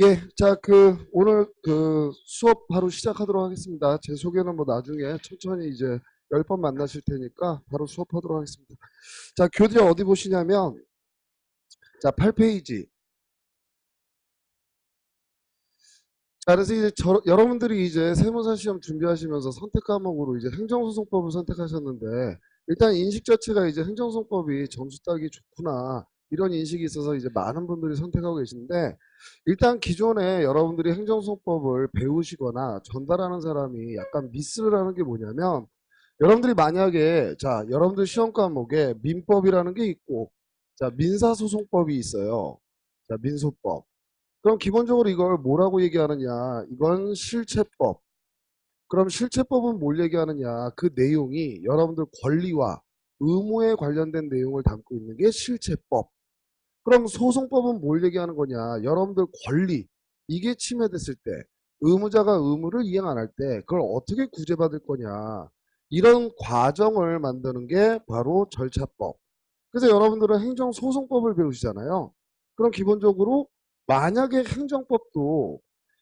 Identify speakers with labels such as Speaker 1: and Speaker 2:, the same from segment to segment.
Speaker 1: 예, 자, 오늘 수업 바로 시작하도록 하겠습니다. 제 소개는 뭐 나중에 천천히 이제 10번 만나실 테니까 바로 수업하도록 하겠습니다. 자, 교재 어디 보시냐면, 자, 8페이지. 자, 그래서 이제 여러분들이 이제 세무사 시험 준비하시면서 선택 과목으로 이제 행정소송법을 선택하셨는데, 일단 인식 자체가 이제 행정소송법이 점수 따기 좋구나, 이런 인식이 있어서 이제 많은 분들이 선택하고 계신데, 일단 기존에 여러분들이 행정소송법을 배우시거나 전달하는 사람이 약간 미스를 하는 게 뭐냐면, 여러분들이 만약에, 자, 여러분들 시험 과목에 민법이라는 게 있고, 자, 민사소송법이 있어요. 자, 민소법. 그럼 기본적으로 이걸 뭐라고 얘기하느냐? 이건 실체법. 그럼 실체법은 뭘 얘기하느냐? 그 내용이 여러분들 권리와 의무에 관련된 내용을 담고 있는 게 실체법. 그럼 소송법은 뭘 얘기하는 거냐? 여러분들 권리, 이게 침해됐을 때, 의무자가 의무를 이행 안 할 때 그걸 어떻게 구제받을 거냐? 이런 과정을 만드는 게 바로 절차법. 그래서 여러분들은 행정소송법을 배우시잖아요. 그럼 기본적으로 만약에 행정법도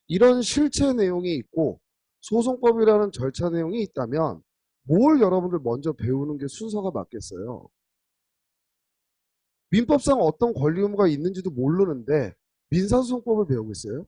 Speaker 1: 이런 실체 내용이 있고 소송법이라는 절차 내용이 있다면 뭘 여러분들 먼저 배우는 게 순서가 맞겠어요? 민법상 어떤 권리 의무가 있는지도 모르는데 민사소송법을 배우겠어요?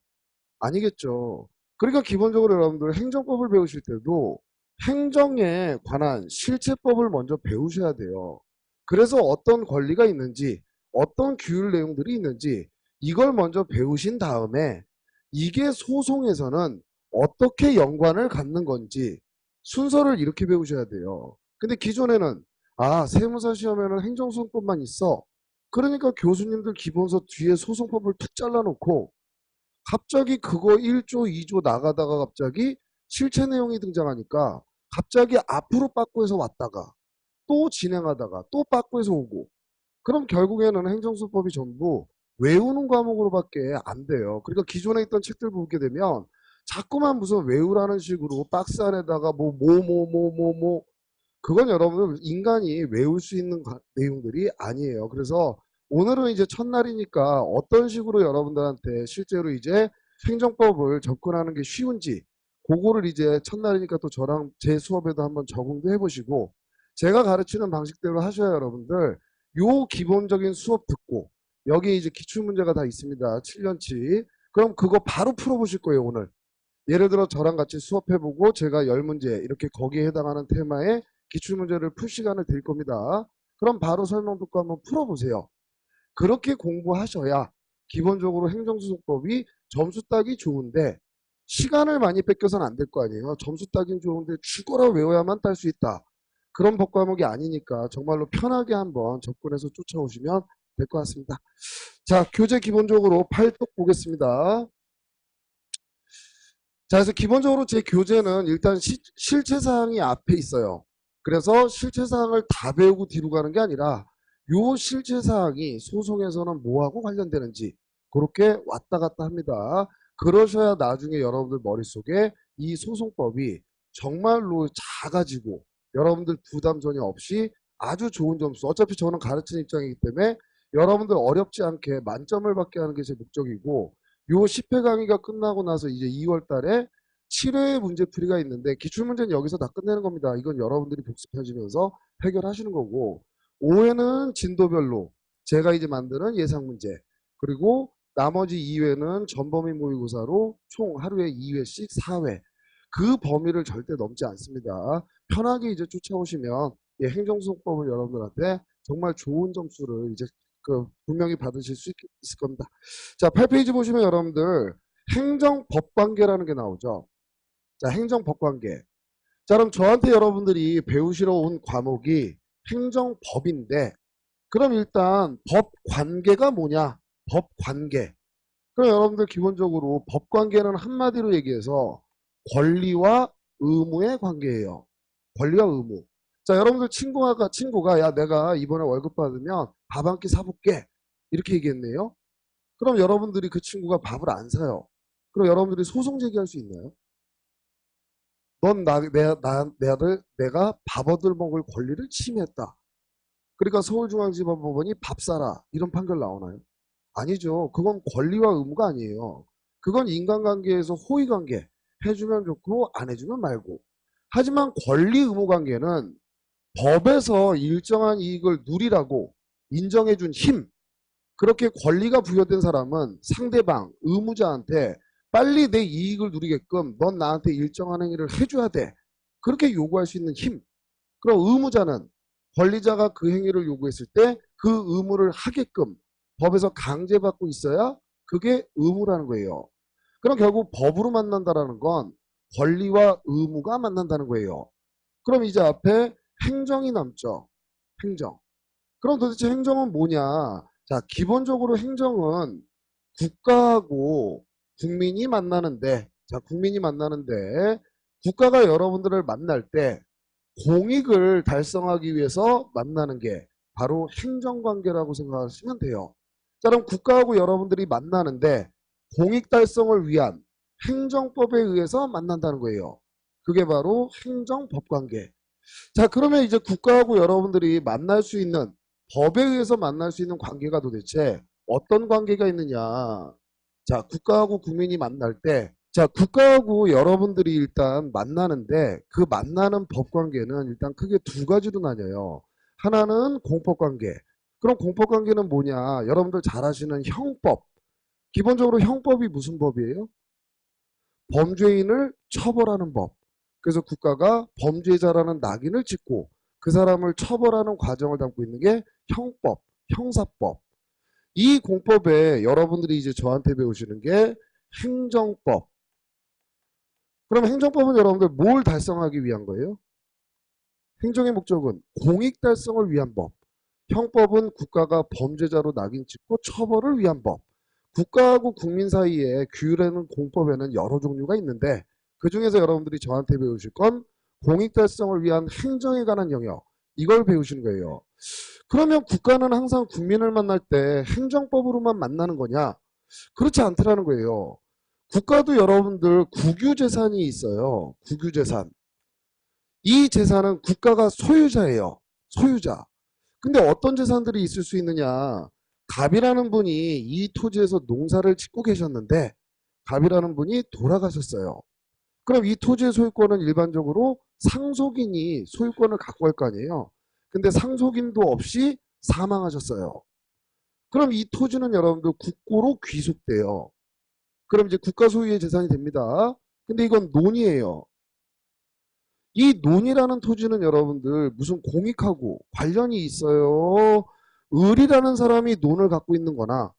Speaker 1: 아니겠죠. 그러니까 기본적으로 여러분들 행정법을 배우실 때도 행정에 관한 실체법을 먼저 배우셔야 돼요. 그래서 어떤 권리가 있는지, 어떤 규율 내용들이 있는지 이걸 먼저 배우신 다음에 이게 소송에서는 어떻게 연관을 갖는 건지 순서를 이렇게 배우셔야 돼요. 근데 기존에는 세무사 시험에는 행정소송법만 있어. 그러니까 교수님들 기본서 뒤에 소송법을 툭 잘라놓고 갑자기 그거 1조, 2조 나가다가 갑자기 실체 내용이 등장하니까 갑자기 앞으로 빠꾸해서 왔다가 또 진행하다가 또 빠꾸해서 오고 그럼 결국에는 행정소송법이 전부 외우는 과목으로밖에 안 돼요. 그러니까 기존에 있던 책들 보게 되면 자꾸만 무슨 외우라는 식으로 박스 안에다가 그건 여러분 인간이 외울 수 있는 내용들이 아니에요. 그래서 오늘은 이제 첫날이니까 어떤 식으로 여러분들한테 실제로 이제 행정법을 접근하는 게 쉬운지 그거를 이제 첫날이니까 또 저랑 제 수업에도 한번 적응도 해보시고 제가 가르치는 방식대로 하셔야 여러분들 요 기본적인 수업 듣고 여기 이제 기출문제가 다 있습니다. 7년치. 그럼 그거 바로 풀어보실 거예요, 오늘. 예를 들어 저랑 같이 수업해보고 제가 10문제 이렇게 거기에 해당하는 테마에 기출문제를 풀 시간을 드릴 겁니다. 그럼 바로 설명 듣고 한번 풀어보세요. 그렇게 공부하셔야 기본적으로 행정소송법이 점수 따기 좋은데 시간을 많이 뺏겨서는 안 될 거 아니에요. 점수 따긴 좋은데 죽어라 외워야만 딸 수 있다. 그런 법 과목이 아니니까 정말로 편하게 한번 접근해서 쫓아오시면 될 것 같습니다. 자, 교재 기본적으로 8독 보겠습니다. 자, 그래서 기본적으로 제 교재는 일단 실체 사항이 앞에 있어요. 그래서 실체 사항을 다 배우고 뒤로 가는 게 아니라 요 실체 사항이 소송에서는 뭐하고 관련되는지 그렇게 왔다 갔다 합니다. 그러셔야 나중에 여러분들 머릿속에 이 소송법이 정말로 작아지고 여러분들 부담 전혀 없이 아주 좋은 점수, 어차피 저는 가르치는 입장이기 때문에 여러분들 어렵지 않게 만점을 받게 하는 게 제 목적이고 요 10회 강의가 끝나고 나서 이제 2월 달에 7회 문제풀이가 있는데 기출문제는 여기서 다 끝내는 겁니다. 이건 여러분들이 복습하시면서 해결하시는 거고 5회는 진도별로 제가 이제 만드는 예상문제 그리고 나머지 2회는 전범위 모의고사로 총 하루에 2회씩 4회 그 범위를 절대 넘지 않습니다. 편하게 이제 쫓아오시면 행정소송법을 여러분들한테 정말 좋은 점수를 이제 분명히 받으실 수 있을 겁니다. 자, 8페이지 보시면 여러분들 행정법관계라는 게 나오죠. 자, 행정법관계. 자, 그럼 저한테 여러분들이 배우시러 온 과목이 행정법인데 그럼 일단 법관계가 뭐냐? 법관계. 그럼 여러분들 기본적으로 법관계는 한마디로 얘기해서 권리와 의무의 관계예요. 권리와 의무. 자, 여러분들 친구가 야 내가 이번에 월급 받으면 밥 한 끼 사볼게 이렇게 얘기했네요. 그럼 여러분들이 그 친구가 밥을 안 사요. 그럼 여러분들이 소송 제기할 수 있나요? 넌 내가 밥 얻을 먹을 권리를 침해했다. 그러니까 서울중앙지방법원이 밥 사라 이런 판결 나오나요? 아니죠. 그건 권리와 의무가 아니에요. 그건 인간관계에서 호의관계. 해주면 좋고 안 해주면 말고. 하지만 권리 의무 관계는 법에서 일정한 이익을 누리라고 인정해준 힘. 그렇게 권리가 부여된 사람은 상대방, 의무자한테 빨리 내 이익을 누리게끔 넌 나한테 일정한 행위를 해줘야 돼. 그렇게 요구할 수 있는 힘. 그럼 의무자는 권리자가 그 행위를 요구했을 때 그 의무를 하게끔 법에서 강제받고 있어야 그게 의무라는 거예요. 그럼 결국 법으로 만난다라는 건 권리와 의무가 만난다는 거예요. 그럼 이제 앞에 행정이 남죠. 행정. 그럼 도대체 행정은 뭐냐? 자, 기본적으로 행정은 국가하고 국민이 만나는데, 자, 국민이 만나는데, 국가가 여러분들을 만날 때 공익을 달성하기 위해서 만나는 게 바로 행정관계라고 생각하시면 돼요. 자, 그럼 국가하고 여러분들이 만나는데 공익 달성을 위한 행정법에 의해서 만난다는 거예요. 그게 바로 행정법관계. 자, 그러면 이제 국가하고 여러분들이 만날 수 있는 법에 의해서 만날 수 있는 관계가 도대체 어떤 관계가 있느냐. 자, 국가하고 국민이 만날 때, 자, 국가하고 여러분들이 일단 만나는데 그 만나는 법 관계는 일단 크게 두 가지로 나뉘어요. 하나는 공법 관계. 그럼 공법 관계는 뭐냐? 여러분들 잘 아시는 형법. 기본적으로 형법이 무슨 법이에요? 범죄인을 처벌하는 법. 그래서 국가가 범죄자라는 낙인을 찍고 그 사람을 처벌하는 과정을 담고 있는 게 형법, 형사법. 이 공법에 여러분들이 이제 저한테 배우시는 게 행정법. 그럼 행정법은 여러분들 뭘 달성하기 위한 거예요? 행정의 목적은 공익 달성을 위한 법. 형법은 국가가 범죄자로 낙인 찍고 처벌을 위한 법. 국가하고 국민 사이에 규율하는 공법에는 여러 종류가 있는데 그중에서 여러분들이 저한테 배우실 건 공익 달성을 위한 행정에 관한 영역. 이걸 배우시는 거예요. 그러면 국가는 항상 국민을 만날 때 행정법으로만 만나는 거냐? 그렇지 않더라는 거예요. 국가도 여러분들 국유재산이 있어요. 국유재산. 이 재산은 국가가 소유자예요. 소유자. 근데 어떤 재산들이 있을 수 있느냐? 갑이라는 분이 이 토지에서 농사를 짓고 계셨는데 갑이라는 분이 돌아가셨어요. 그럼 이 토지의 소유권은 일반적으로 상속인이 소유권을 갖고 갈 거 아니에요. 근데 상속인도 없이 사망하셨어요. 그럼 이 토지는 여러분들 국고로 귀속돼요. 그럼 이제 국가 소유의 재산이 됩니다. 근데 이건 논이에요. 이 논이라는 토지는 여러분들 무슨 공익하고 관련이 있어요? 을이라는 사람이 논을 갖고 있는 거나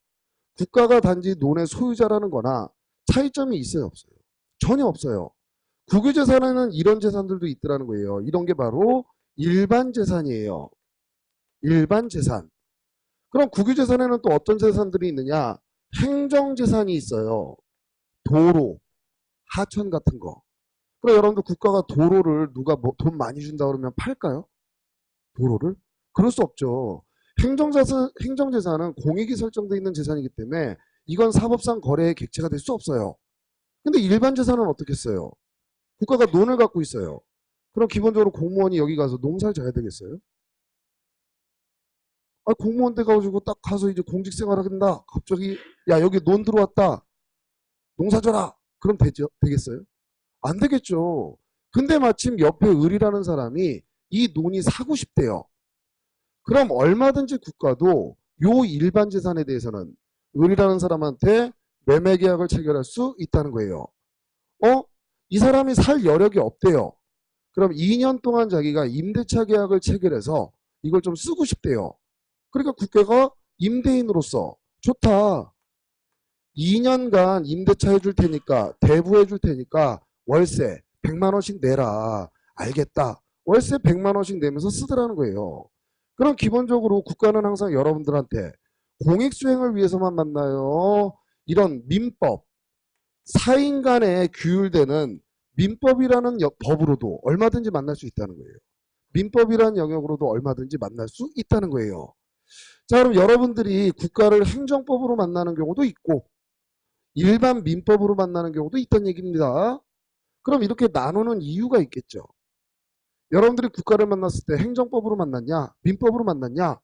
Speaker 1: 국가가 단지 논의 소유자라는 거나 차이점이 있어요, 없어요? 전혀 없어요. 국유재산에는 이런 재산들도 있더라는 거예요. 이런 게 바로 일반 재산이에요. 일반 재산. 그럼 국유재산에는 또 어떤 재산들이 있느냐? 행정재산이 있어요. 도로, 하천 같은 거. 그럼 여러분들 국가가 도로를 누가 돈 많이 준다 그러면 팔까요? 도로를? 그럴 수 없죠. 행정재산은 공익이 설정되어 있는 재산이기 때문에 이건 사법상 거래의 객체가 될 수 없어요. 근데 일반 재산은 어떻게 써요? 국가가 논을 갖고 있어요. 그럼 기본적으로 공무원이 여기 가서 농사를 져야 되겠어요? 아, 공무원 돼 가지고 딱 가서 이제 공직 생활을 한다. 갑자기 야 여기 논 들어왔다. 농사 져라. 그럼 되겠어요? 안 되겠죠. 근데 마침 옆에 을이라는 사람이 이 논이 사고 싶대요. 그럼 얼마든지 국가도 요 일반 재산에 대해서는 을이라는 사람한테 매매 계약을 체결할 수 있다는 거예요. 이 사람이 살 여력이 없대요. 그럼 2년 동안 자기가 임대차 계약을 체결해서 이걸 좀 쓰고 싶대요. 그러니까 국가가 임대인으로서 좋다. 2년간 임대차 해줄 테니까 대부해 줄 테니까 월세 100만 원씩 내라. 알겠다. 월세 100만 원씩 내면서 쓰더라는 거예요. 그럼 기본적으로 국가는 항상 여러분들한테 공익 수행을 위해서만 만나요. 이런 민법, 사인 간에 규율되는 민법이라는 법으로도 얼마든지 만날 수 있다는 거예요. 민법이라는 영역으로도 얼마든지 만날 수 있다는 거예요. 자, 그럼 여러분들이 국가를 행정법으로 만나는 경우도 있고 일반 민법으로 만나는 경우도 있다는 얘기입니다. 그럼 이렇게 나누는 이유가 있겠죠. 여러분들이 국가를 만났을 때 행정법으로 만났냐 민법으로 만났냐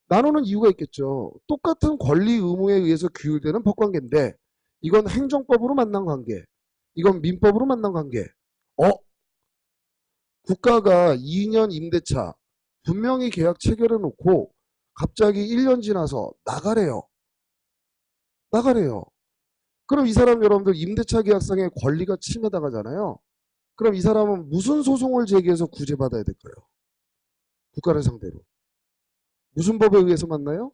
Speaker 1: 나누는 이유가 있겠죠. 똑같은 권리 의무에 의해서 규율되는 법관계인데 이건 행정법으로 만난 관계. 이건 민법으로 만난 관계. 어? 국가가 2년 임대차 분명히 계약 체결해 놓고 갑자기 1년 지나서 나가래요. 나가래요. 그럼 이 사람 여러분들 임대차 계약상의 권리가 침해당하잖아요. 그럼 이 사람은 무슨 소송을 제기해서 구제받아야 될까요? 국가를 상대로. 무슨 법에 의해서 만나요?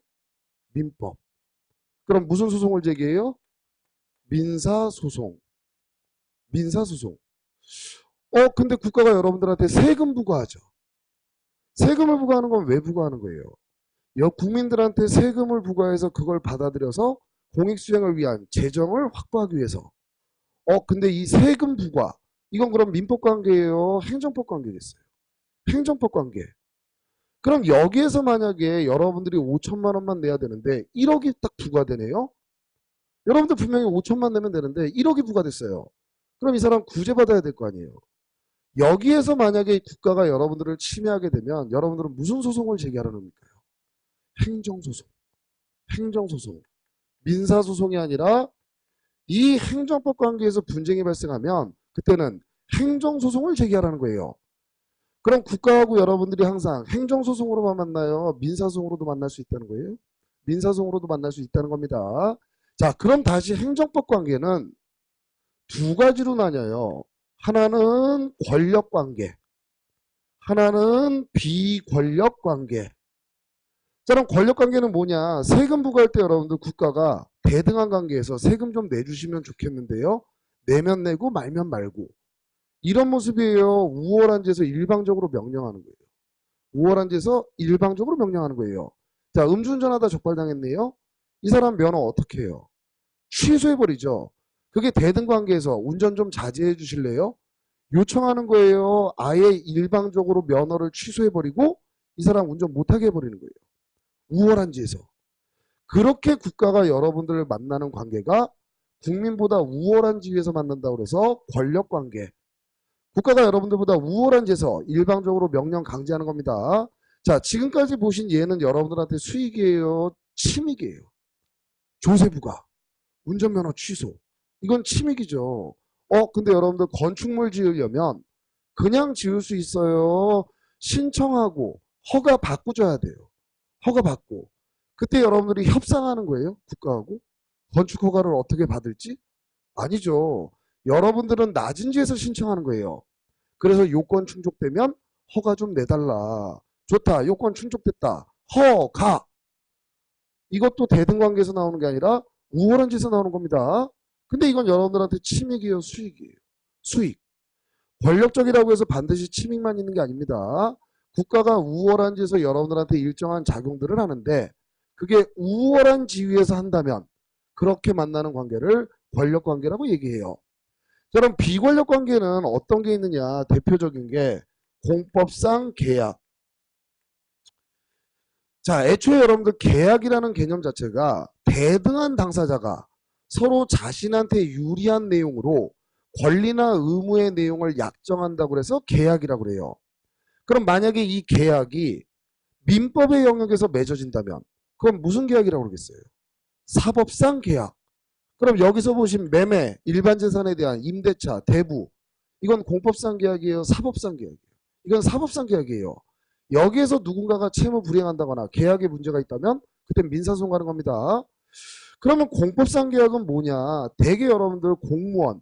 Speaker 1: 민법. 그럼 무슨 소송을 제기해요? 민사소송. 민사소송. 근데 국가가 여러분들한테 세금 부과하죠. 세금을 부과하는 건 왜 부과하는 거예요? 국민들한테 세금을 부과해서 그걸 받아들여서 공익수행을 위한 재정을 확보하기 위해서. 근데 이 세금 부과, 이건 그럼 민법 관계예요? 행정법 관계겠어요? 행정법 관계. 그럼 여기에서 만약에 여러분들이 5천만 원만 내야 되는데 1억이 딱 부과되네요? 여러분들 분명히 5천만 내면 되는데 1억이 부과됐어요. 그럼 이 사람 구제받아야 될 거 아니에요? 여기에서 만약에 국가가 여러분들을 침해하게 되면 여러분들은 무슨 소송을 제기하라는 겁니까요? 행정소송. 행정소송. 민사소송이 아니라 이 행정법 관계에서 분쟁이 발생하면 그때는 행정소송을 제기하라는 거예요. 그럼 국가하고 여러분들이 항상 행정소송으로만 만나요? 민사소송으로도 만날 수 있다는 거예요? 민사소송으로도 만날 수 있다는 겁니다. 자, 그럼 다시 행정법 관계는 두 가지로 나뉘어요. 하나는 권력 관계, 하나는 비권력 관계. 자, 그럼 권력 관계는 뭐냐? 세금 부과할 때 여러분들 국가가 대등한 관계에서 세금 좀 내주시면 좋겠는데요. 내면 내고 말면 말고. 이런 모습이에요. 우월한 지에서 일방적으로 명령하는 거예요. 우월한 지에서 일방적으로 명령하는 거예요. 자, 음주운전하다 적발당했네요. 이 사람 면허 어떻게 해요? 취소해버리죠. 그게 대등 관계에서 운전 좀 자제해 주실래요? 요청하는 거예요. 아예 일방적으로 면허를 취소해버리고 이 사람 운전 못하게 해버리는 거예요. 우월한 지에서. 그렇게 국가가 여러분들을 만나는 관계가 국민보다 우월한 지위에서 만난다고 해서 권력 관계. 국가가 여러분들보다 우월한 지에서 일방적으로 명령 강제하는 겁니다. 자, 지금까지 보신 예는 여러분들한테 수익이에요? 침익이에요? 조세 부과, 운전면허 취소. 이건 침익이죠. 근데 여러분들 건축물 지으려면 그냥 지을 수 있어요? 신청하고 허가 받고 줘야 돼요. 허가 받고. 그때 여러분들이 협상하는 거예요. 국가하고. 건축 허가를 어떻게 받을지? 아니죠. 여러분들은 낮은 지에서 신청하는 거예요. 그래서 요건 충족되면 허가 좀 내달라. 좋다. 요건 충족됐다. 허가. 이것도 대등관계에서 나오는 게 아니라 우월한 지에서 나오는 겁니다. 근데 이건 여러분들한테 침익이에요? 수익이에요? 수익. 권력적이라고 해서 반드시 침익만 있는 게 아닙니다. 국가가 우월한 지에서 여러분들한테 일정한 작용들을 하는데 그게 우월한 지위에서 한다면 그렇게 만나는 관계를 권력관계라고 얘기해요. 자, 그럼 비권력 관계는 어떤 게 있느냐? 대표적인 게 공법상 계약. 자, 애초에 여러분들 계약이라는 개념 자체가 대등한 당사자가 서로 자신한테 유리한 내용으로 권리나 의무의 내용을 약정한다고 해서 계약이라고 그래요. 그럼 만약에 이 계약이 민법의 영역에서 맺어진다면 그건 무슨 계약이라고 그러겠어요? 사법상 계약. 그럼 여기서 보신 매매, 일반 재산에 대한 임대차, 대부. 이건 공법상 계약이에요? 사법상 계약이에요? 이건 사법상 계약이에요. 여기에서 누군가가 채무 불이행한다거나 계약에 문제가 있다면 그때 민사소송 가는 겁니다. 그러면 공법상 계약은 뭐냐? 대개 여러분들 공무원,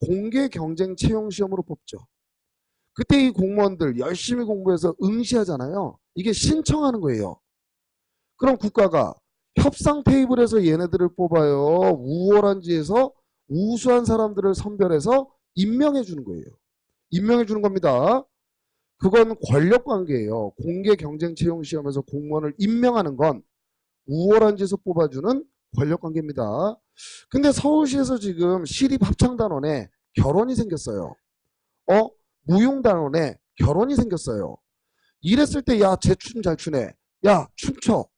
Speaker 1: 공개 경쟁 채용 시험으로 뽑죠. 그때 이 공무원들 열심히 공부해서 응시하잖아요. 이게 신청하는 거예요. 그럼 국가가 협상 테이블에서 얘네들을 뽑아요. 우월한 지에서 우수한 사람들을 선별해서 임명해 주는 거예요. 임명해 주는 겁니다. 그건 권력 관계예요. 공개 경쟁 채용 시험에서 공무원을 임명하는 건 우월한 지에서 뽑아주는 권력 관계입니다. 근데 서울시에서 지금 시립 합창단원에 결혼이 생겼어요. 무용단원에 결혼이 생겼어요. 이랬을 때 야, 쟤 춤 잘 추네. 야, 춤춰.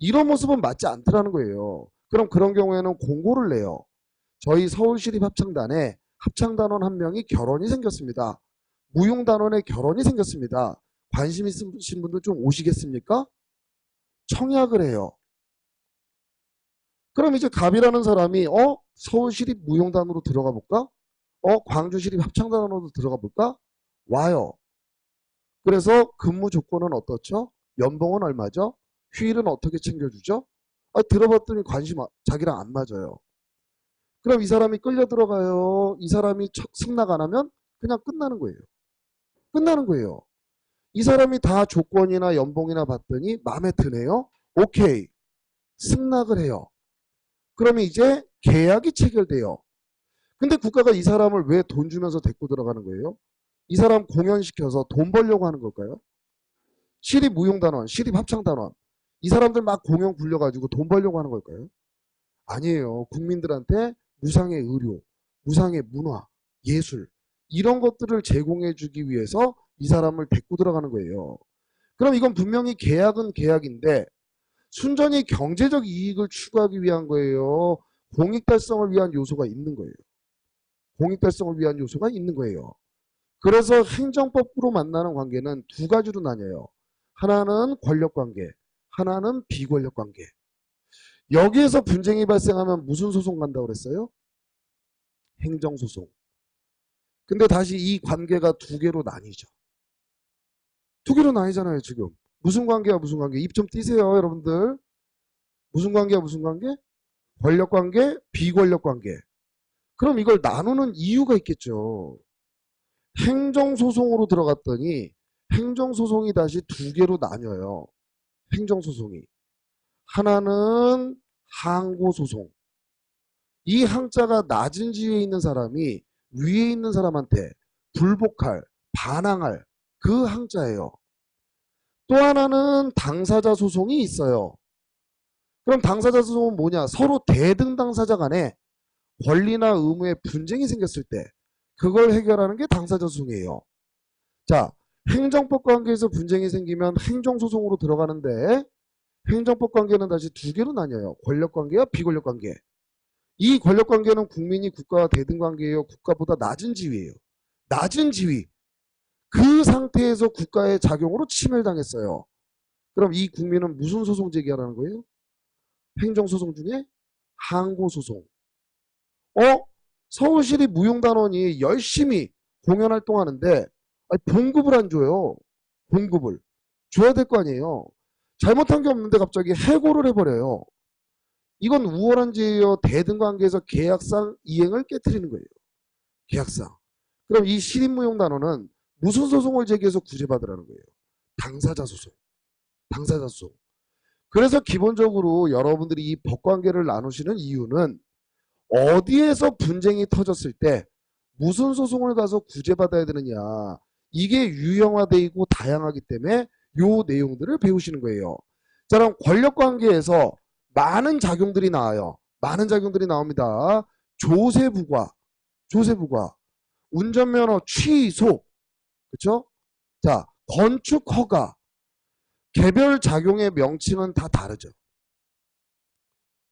Speaker 1: 이런 모습은 맞지 않더라는 거예요. 그럼 그런 경우에는 공고를 내요. 저희 서울시립 합창단에 합창단원 한 명이 결혼이 생겼습니다. 무용단원에 결혼이 생겼습니다. 관심 있으신 분들 좀 오시겠습니까? 청약을 해요. 그럼 이제 갑이라는 사람이 서울시립 무용단으로 들어가 볼까? 광주시립 합창단으로 들어가 볼까? 와요. 그래서 근무 조건은 어떻죠? 연봉은 얼마죠? 휴일은 어떻게 챙겨주죠? 들어봤더니 자기랑 안 맞아요. 그럼 이 사람이 끌려 들어가요. 이 사람이 승낙 안 하면 그냥 끝나는 거예요. 끝나는 거예요. 이 사람이 다 조건이나 연봉이나 봤더니 마음에 드네요. 오케이. 승낙을 해요. 그러면 이제 계약이 체결돼요. 근데 국가가 이 사람을 왜 돈 주면서 데리고 들어가는 거예요? 이 사람 공연시켜서 돈 벌려고 하는 걸까요? 시립무용단원, 시립합창단원 이 사람들 막 공연 굴려가지고 돈 벌려고 하는 걸까요? 아니에요. 국민들한테 무상의 의료, 무상의 문화, 예술 이런 것들을 제공해 주기 위해서 이 사람을 데리고 들어가는 거예요. 그럼 이건 분명히 계약은 계약인데 순전히 경제적 이익을 추구하기 위한 거예요. 공익 달성을 위한 요소가 있는 거예요. 공익 달성을 위한 요소가 있는 거예요. 그래서 행정법으로 만나는 관계는 두 가지로 나뉘어요. 하나는 권력관계, 하나는 비권력관계. 여기에서 분쟁이 발생하면 무슨 소송 간다고 그랬어요? 행정소송. 근데 다시 이 관계가 두 개로 나뉘죠. 두 개로 나뉘잖아요, 지금. 무슨 관계야, 무슨 관계? 입 좀 띄세요, 여러분들. 무슨 관계야, 무슨 관계? 권력관계, 비권력관계. 그럼 이걸 나누는 이유가 있겠죠. 행정소송으로 들어갔더니 행정소송이 다시 두 개로 나뉘어요. 행정소송이. 하나는 항고소송. 이 항자가 낮은 지위에 있는 사람이 위에 있는 사람한테 불복할, 반항할 그 항자예요. 또 하나는 당사자 소송이 있어요. 그럼 당사자 소송은 뭐냐? 서로 대등 당사자 간에 권리나 의무의 분쟁이 생겼을 때 그걸 해결하는 게 당사자 소송이에요. 자, 행정법 관계에서 분쟁이 생기면 행정소송으로 들어가는데 행정법 관계는 다시 두 개로 나뉘어요. 권력관계와 비권력관계. 이 권력관계는 국민이 국가와 대등 관계예요. 국가보다 낮은 지위예요. 낮은 지위. 그 상태에서 국가의 작용으로 침해를 당했어요. 그럼 이 국민은 무슨 소송 제기하라는 거예요? 행정소송 중에 항고소송. 서울시립 무용단원이 열심히 공연활동하는데 봉급을 안 줘요. 봉급을. 줘야 될 거 아니에요. 잘못한 게 없는데 갑자기 해고를 해버려요. 이건 우월한 지위와 대등 관계에서 계약상 이행을 깨트리는 거예요. 계약상. 그럼 이 시립무용단원은 무슨 소송을 제기해서 구제받으라는 거예요? 당사자 소송. 당사자 소송. 그래서 기본적으로 여러분들이 이 법관계를 나누시는 이유는 어디에서 분쟁이 터졌을 때 무슨 소송을 가서 구제받아야 되느냐. 이게 유형화되어 있고 다양하기 때문에 요 내용들을 배우시는 거예요. 자, 그럼 권력관계에서 많은 작용들이 나와요. 많은 작용들이 나옵니다. 조세부과, 운전면허 취소, 그렇죠? 자, 건축허가, 개별 작용의 명칭은 다 다르죠.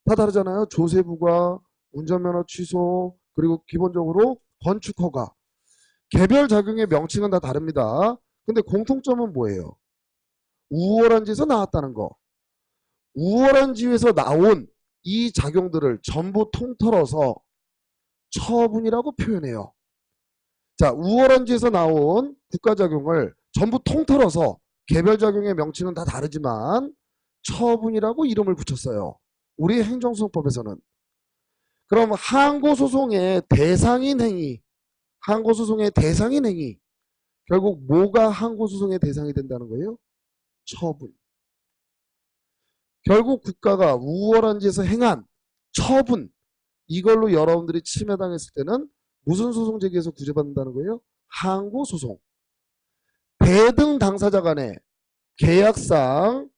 Speaker 1: 다 다르잖아요. 조세부과, 운전면허 취소, 그리고 기본적으로 건축허가. 개별 작용의 명칭은 다 다릅니다. 근데 공통점은 뭐예요? 우월한 지에서 나왔다는 거. 우월한 지에서 나온 이 작용들을 전부 통틀어서 처분이라고 표현해요. 자, 우월한 지에서 나온 국가작용을 전부 통틀어서 개별작용의 명칭은 다 다르지만 처분이라고 이름을 붙였어요. 우리 행정소송법에서는. 그럼 항고소송의 대상인 행위, 항고소송의 대상인 행위, 결국 뭐가 항고소송의 대상이 된다는 거예요? 처분. 결국 국가가 우월한 지에서 행한 처분, 이걸로 여러분들이 침해당했을 때는 무슨 소송 제기해서 구제받는다는 거예요? 항고소송. 대등 당사자 간에 계약상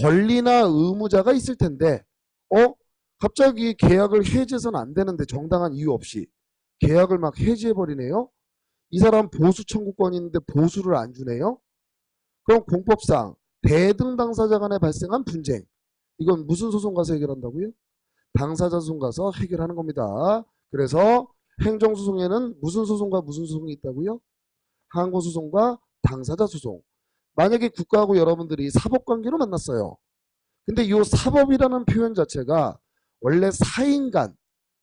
Speaker 1: 권리나 의무자가 있을 텐데 갑자기 계약을 해지해서는 안 되는데 정당한 이유 없이 계약을 막 해지해버리네요. 이 사람 보수 청구권이 있는데 보수를 안 주네요. 그럼 공법상 대등 당사자 간에 발생한 분쟁, 이건 무슨 소송 가서 해결한다고요? 당사자 소송 가서 해결하는 겁니다. 그래서 행정소송에는 무슨 소송과 무슨 소송이 있다고요? 항고소송과 당사자 소송. 만약에 국가하고 여러분들이 사법관계로 만났어요. 근데 이 사법이라는 표현 자체가 원래 사인간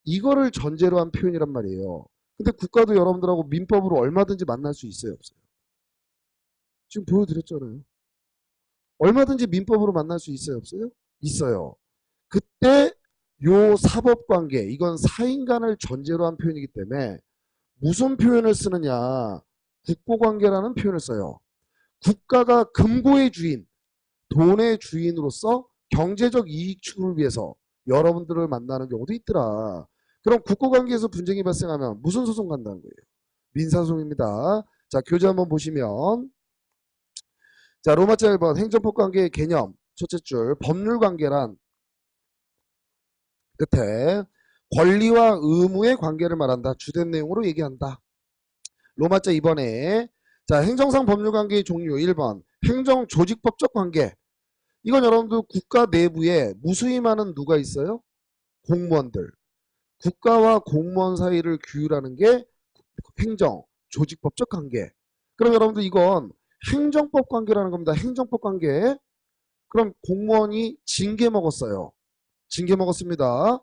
Speaker 1: 이거를 전제로 한 표현이란 말이에요. 근데 국가도 여러분들하고 민법으로 얼마든지 만날 수 있어요, 없어요? 지금 보여드렸잖아요. 얼마든지 민법으로 만날 수 있어요, 없어요? 있어요. 그때 요 사법관계, 이건 사인간을 전제로 한 표현이기 때문에 무슨 표현을 쓰느냐, 국고관계라는 표현을 써요. 국가가 금고의 주인, 돈의 주인으로서 경제적 이익 추구를 위해서 여러분들을 만나는 경우도 있더라. 그럼 국고관계에서 분쟁이 발생하면 무슨 소송 간다는 거예요? 민사소송입니다. 자, 교재 한번 보시면, 자, 로마자 1번 행정법관계의 개념 첫째 줄 법률관계란 끝에 권리와 의무의 관계를 말한다. 주된 내용으로 얘기한다. 로마자 2번에 자, 행정상 법률관계의 종류 1번 행정조직법적 관계. 이건 여러분들 국가 내부에 무수히 많은 누가 있어요? 공무원들. 국가와 공무원 사이를 규율하는 게 행정, 조직법적 관계. 그럼 여러분들 이건 행정법 관계라는 겁니다. 행정법 관계. 그럼 공무원이 징계 먹었어요. 징계 먹었습니다.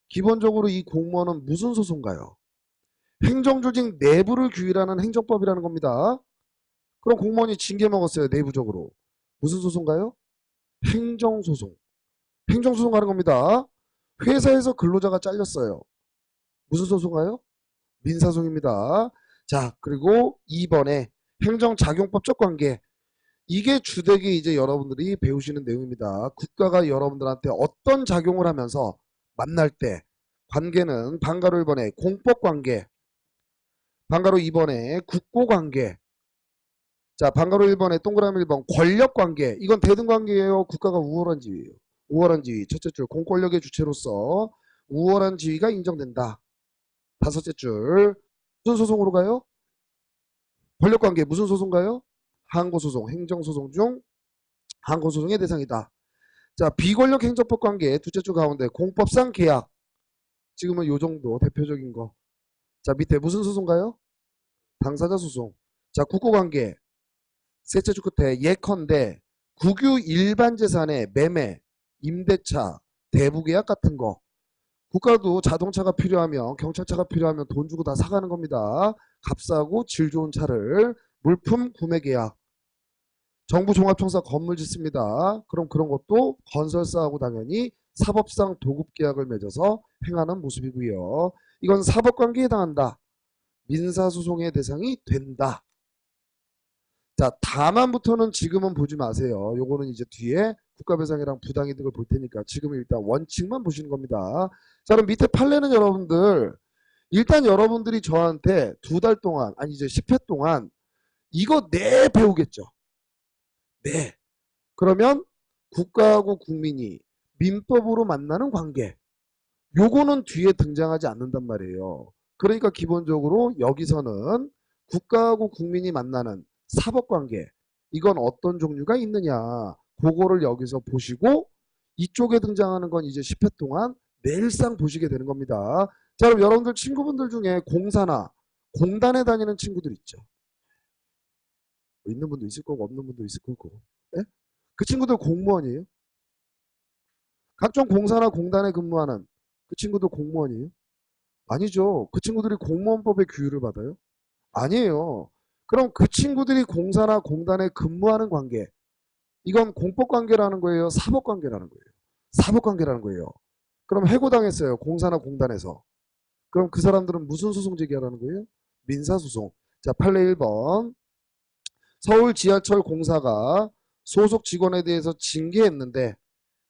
Speaker 1: 기본적으로 이 공무원은 무슨 소송가요? 행정조직 내부를 규율하는 행정법이라는 겁니다. 그럼 공무원이 징계 먹었어요. 내부적으로. 무슨 소송가요? 행정소송. 행정소송 하는 겁니다. 회사에서 근로자가 잘렸어요. 무슨 소송가요? 민사소송입니다. 자, 그리고 2번에 행정작용법적 관계. 이게 주되게 이제 여러분들이 배우시는 내용입니다. 국가가 여러분들한테 어떤 작용을 하면서 만날 때 관계는 방가로 1번에 공법관계, 방가로 2번에 국고관계, 자 방가로 1번에 동그라미 1번 권력관계. 이건 대등관계예요. 국가가 우월한 지위예요. 우월한 지위. 첫째 줄 공권력의 주체로서 우월한 지위가 인정된다. 다섯째 줄 무슨 소송으로 가요? 권력관계. 무슨 소송가요? 항고소송. 행정소송 중 항고소송의 대상이다. 자, 비권력 행정법 관계 둘째 줄 가운데 공법상 계약. 지금은 요 정도 대표적인 거. 자, 밑에 무슨 소송가요? 당사자 소송. 자, 국고관계 셋째 줄 끝에 예컨대 국유 일반 재산의 매매, 임대차, 대부계약 같은 거. 국가도 자동차가 필요하면 경찰차가 필요하면 돈 주고 다 사가는 겁니다. 값싸고 질 좋은 차를 물품 구매 계약. 정부 종합청사 건물 짓습니다. 그럼 그런 것도 건설사하고 당연히 사법상 도급 계약을 맺어서 행하는 모습이고요. 이건 사법관계에 해당한다. 민사소송의 대상이 된다. 자, 다만부터는 지금은 보지 마세요. 요거는 이제 뒤에 국가배상이랑 부당이득을 볼 테니까 지금은 일단 원칙만 보시는 겁니다. 자, 그럼 밑에 판례는 여러분들 일단 여러분들이 저한테 2달 동안 아니 이제 10회 동안 이거 네 배우겠죠. 네. 그러면 국가하고 국민이 민법으로 만나는 관계. 요거는 뒤에 등장하지 않는단 말이에요. 그러니까 기본적으로 여기서는 국가하고 국민이 만나는 사법관계. 이건 어떤 종류가 있느냐. 그거를 여기서 보시고 이쪽에 등장하는 건 이제 10회 동안 내일상 보시게 되는 겁니다. 자, 그럼 여러분들 친구분들 중에 공사나 공단에 다니는 친구들 있죠. 있는 분도 있을 거고 없는 분도 있을 거고. 예? 그 친구들 공무원이에요? 각종 공사나 공단에 근무하는 그 친구들 공무원이에요? 아니죠. 그 친구들이 공무원법의 규율을 받아요? 아니에요. 그럼 그 친구들이 공사나 공단에 근무하는 관계, 이건 공법관계라는 거예요? 사법관계라는 거예요? 사법관계라는 거예요. 그럼 해고당했어요. 공사나 공단에서. 그럼 그 사람들은 무슨 소송 제기하라는 거예요? 민사소송. 자, 판례 1번. 서울 지하철 공사가 소속 직원에 대해서 징계했는데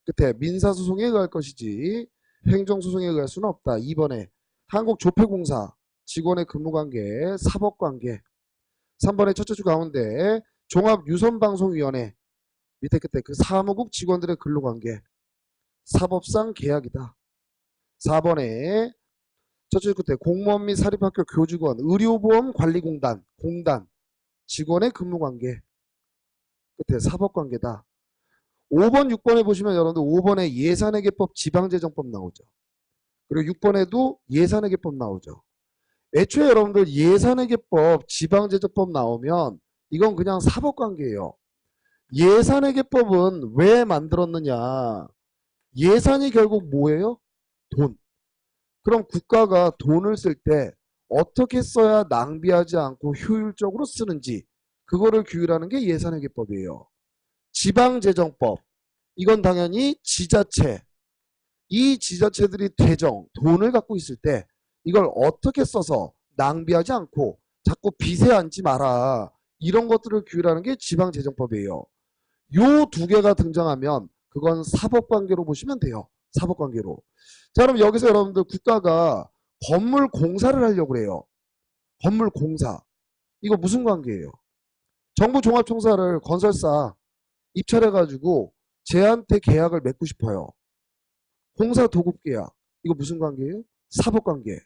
Speaker 1: 끝에 민사소송에 의할 것이지 행정소송에 의할 수는 없다. 2번에 한국조폐공사 직원의 근무관계 사법관계. 3번에 첫째 줄 가운데 종합유선방송위원회 밑에 끝에 그 사무국 직원들의 근로관계 사법상 계약이다. 4번에 첫째 줄 끝에 공무원 및 사립학교 교직원 의료보험관리공단 공단 직원의 근무관계 끝에 사법관계다. 5번 6번에 보시면 여러분들 5번에 예산회계법 지방재정법 나오죠. 그리고 6번에도 예산회계법 나오죠. 애초에 여러분들 예산회계법 지방재정법 나오면 이건 그냥 사법관계예요. 예산회계법은 왜 만들었느냐. 예산이 결국 뭐예요? 돈. 그럼 국가가 돈을 쓸 때 어떻게 써야 낭비하지 않고 효율적으로 쓰는지 그거를 규율하는 게 예산회계법이에요. 지방재정법. 이건 당연히 지자체. 이 지자체들이 돈을 갖고 있을 때 이걸 어떻게 써서 낭비하지 않고 자꾸 빚에 앉지 마라. 이런 것들을 규율하는 게 지방재정법이에요. 요 두 개가 등장하면 그건 사법관계로 보시면 돼요. 사법관계로. 자, 그럼 여기서 여러분들 국가가 건물 공사를 하려고 그래요. 건물 공사. 이거 무슨 관계예요? 정부 종합청사를 건설사 입찰해가지고 쟤한테 계약을 맺고 싶어요. 공사 도급 계약. 이거 무슨 관계예요? 사법관계.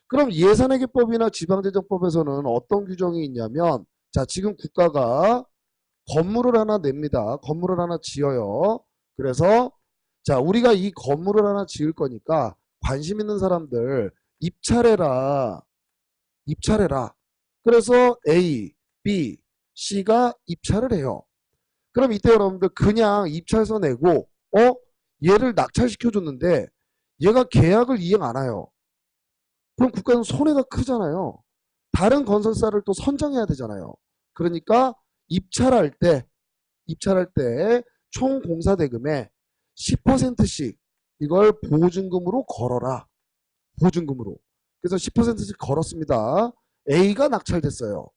Speaker 1: 그럼 예산회계법이나 지방재정법에서는 어떤 규정이 있냐면 자, 지금 국가가 건물을 하나 냅니다. 건물을 하나 지어요. 그래서 자, 우리가 이 건물을 하나 지을 거니까 관심 있는 사람들 입찰해라. 입찰해라. 그래서 A, B, C가 입찰을 해요. 그럼 이때 여러분들 그냥 입찰서 내고 얘를 낙찰시켜줬는데 얘가 계약을 이행 안 해요. 그럼 국가는 손해가 크잖아요. 다른 건설사를 또 선정해야 되잖아요. 그러니까 입찰할 때 총 공사대금의 10%씩 이걸 보증금으로 걸어라. 보증금으로. 그래서 10%씩 걸었습니다. A가 낙찰됐어요.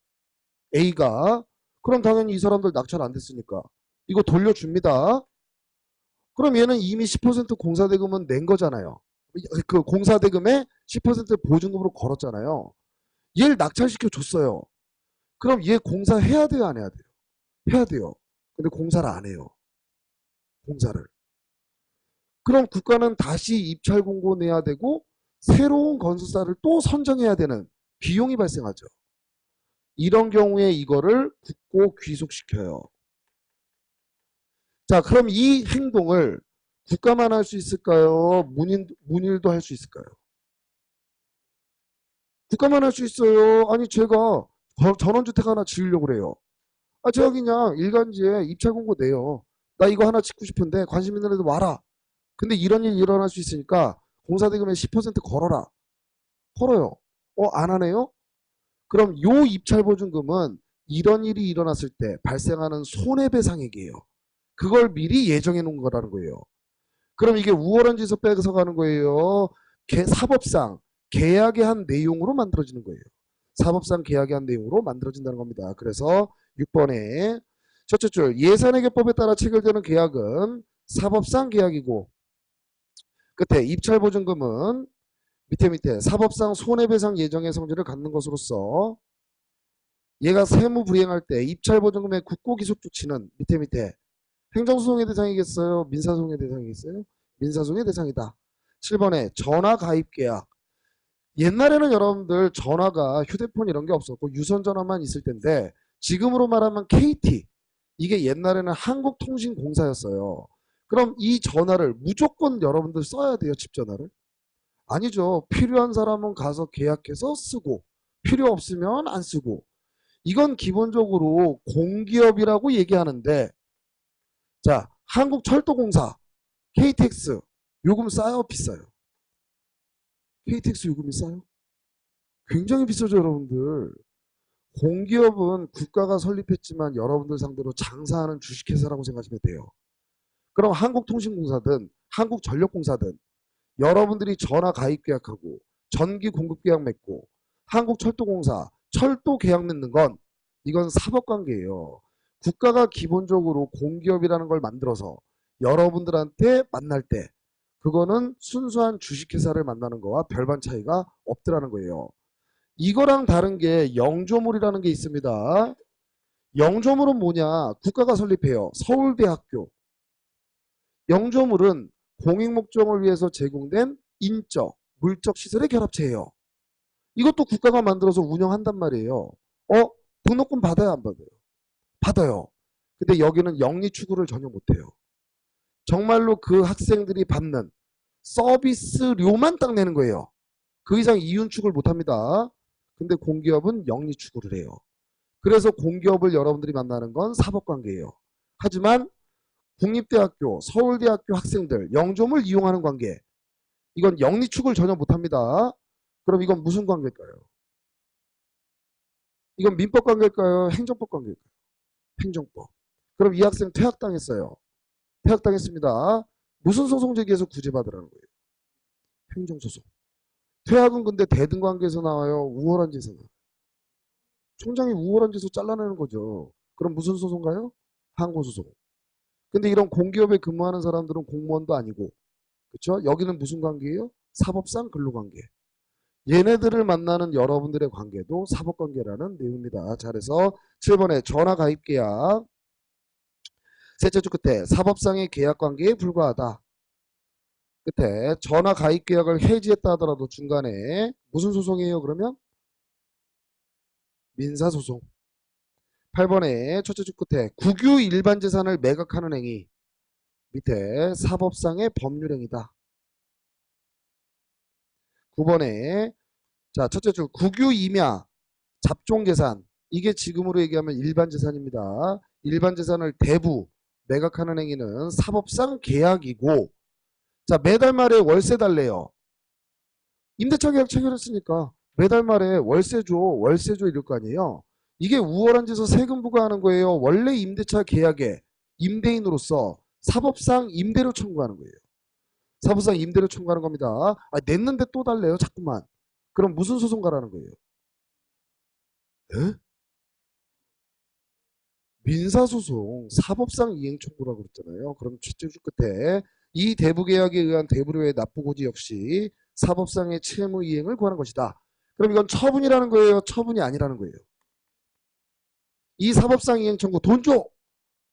Speaker 1: A가. 그럼 당연히 이 사람들 낙찰 안 됐으니까 이거 돌려줍니다. 그럼 얘는 이미 10% 공사대금은 낸 거잖아요. 그 공사대금의 10% 보증금으로 걸었잖아요. 얘를 낙찰시켜 줬어요. 그럼 얘 공사해야 돼요, 안 해야 돼요? 해야 돼요. 근데 공사를 안 해요. 공사를. 그럼 국가는 다시 입찰 공고 내야 되고 새로운 건설사를 또 선정해야 되는 비용이 발생하죠. 이런 경우에 이거를 국고 귀속시켜요. 자, 그럼 이 행동을 국가만 할 수 있을까요? 문일도 할 수 있을까요? 국가만 할 수 있어요. 아니 제가 전원주택 하나 지으려고 그래요. 제가 그냥 일간지에 입찰 공고 내요. 나 이거 하나 짓고 싶은데 관심 있는 애들 와라. 근데 이런 일 일어날 수 있으니까 공사대금에 10% 걸어라. 걸어요. 안 하네요? 그럼 요 입찰보증금은 이런 일이 일어났을 때 발생하는 손해배상액이에요. 그걸 미리 예정해 놓은 거라는 거예요. 그럼 이게 우월한 지에서 뺏어가는 거예요. 사법상 계약에 한 내용으로 만들어지는 거예요. 사법상 계약에 한 내용으로 만들어진다는 겁니다. 그래서 6번에 첫째 줄 예산회계법에 따라 체결되는 계약은 사법상 계약이고 끝에 입찰보증금은 밑에 사법상 손해배상 예정의 성질을 갖는 것으로서 얘가 세무 불이행할 때 입찰보증금의 국고기속 조치는 밑에 행정소송의 대상이겠어요? 민사소송의 대상이겠어요? 민사소송의 대상이다. 7번에 전화가입계약. 옛날에는 여러분들 전화가 휴대폰 이런 게 없었고 유선전화만 있을 텐데 지금으로 말하면 KT. 이게 옛날에는 한국통신공사였어요. 그럼 이 전화를 무조건 여러분들 써야 돼요, 집전화를? 아니죠. 필요한 사람은 가서 계약해서 쓰고 필요 없으면 안 쓰고. 이건 기본적으로 공기업이라고 얘기하는데 자, 한국철도공사, KTX 요금 싸요, 비싸요? KTX 요금이 싸요? 굉장히 비싸죠, 여러분들. 공기업은 국가가 설립했지만 여러분들 상대로 장사하는 주식회사라고 생각하시면 돼요. 그럼 한국통신공사든 한국전력공사든 여러분들이 전화 가입 계약하고 전기 공급 계약 맺고 한국철도공사 철도 계약 맺는 건 이건 사법관계예요. 국가가 기본적으로 공기업이라는 걸 만들어서 여러분들한테 만날 때 그거는 순수한 주식회사를 만나는 거와 별반 차이가 없더라는 거예요. 이거랑 다른 게 영조물이라는 게 있습니다. 영조물은 뭐냐? 국가가 설립해요. 서울대학교. 영조물은 공익 목적을 위해서 제공된 인적, 물적 시설의 결합체예요. 이것도 국가가 만들어서 운영한단 말이에요. 등록금 받아요, 안 받아요? 받아요. 근데 여기는 영리 추구를 전혀 못해요. 정말로 그 학생들이 받는 서비스료만 딱 내는 거예요. 그 이상 이윤 추구를 못합니다. 근데 공기업은 영리 추구를 해요. 그래서 공기업을 여러분들이 만나는 건 사법관계예요. 하지만 국립대학교, 서울대학교 학생들, 영조물 이용하는 관계 이건 영리축을 전혀 못합니다. 그럼 이건 무슨 관계일까요? 이건 민법 관계일까요? 행정법 관계일까요? 행정법. 그럼 이 학생 퇴학당했어요. 퇴학당했습니다. 무슨 소송 제기해서 구제받으라는 거예요? 행정소송. 퇴학은 근데 대등관계에서 나와요? 우월한 지에서 나와요? 총장이 우월한 지에서 잘라내는 거죠. 그럼 무슨 소송가요? 항고소송. 근데 이런 공기업에 근무하는 사람들은 공무원도 아니고, 그렇죠? 여기는 무슨 관계예요? 사법상 근로관계. 얘네들을 만나는 여러분들의 관계도 사법관계라는 내용입니다. 자, 그래서 7번에 전화가입계약. 셋째 줄 끝에 사법상의 계약관계에 불과하다. 끝에 전화가입계약을 해지했다 하더라도 중간에 무슨 소송이에요? 그러면 민사소송. 8번에 첫째 줄 끝에 국유 일반 재산을 매각하는 행위. 밑에 사법상의 법률행위다. 9번에 자 첫째 줄 국유 임야 잡종재산. 이게 지금으로 얘기하면 일반 재산입니다. 일반 재산을 대부 매각하는 행위는 사법상 계약이고, 자 매달 말에 월세 달래요. 임대차 계약 체결했으니까 매달 말에 월세 줘 이럴 거 아니에요. 이게 우월한 짓에서 세금 부과하는 거예요. 원래 임대차 계약에 임대인으로서 사법상 임대료 청구하는 거예요. 사법상 임대료 청구하는 겁니다. 아, 냈는데 또 달래요. 자꾸만. 그럼 무슨 소송 가라는 거예요? 에? 민사소송, 사법상 이행 청구라고 그랬잖아요. 그럼 첫째 줄 끝에 이 대부계약에 의한 대부료의 납부고지 역시 사법상의 채무 이행을 구하는 것이다. 그럼 이건 처분이라는 거예요? 처분이 아니라는 거예요? 이 사법상 이행 청구 돈 줘!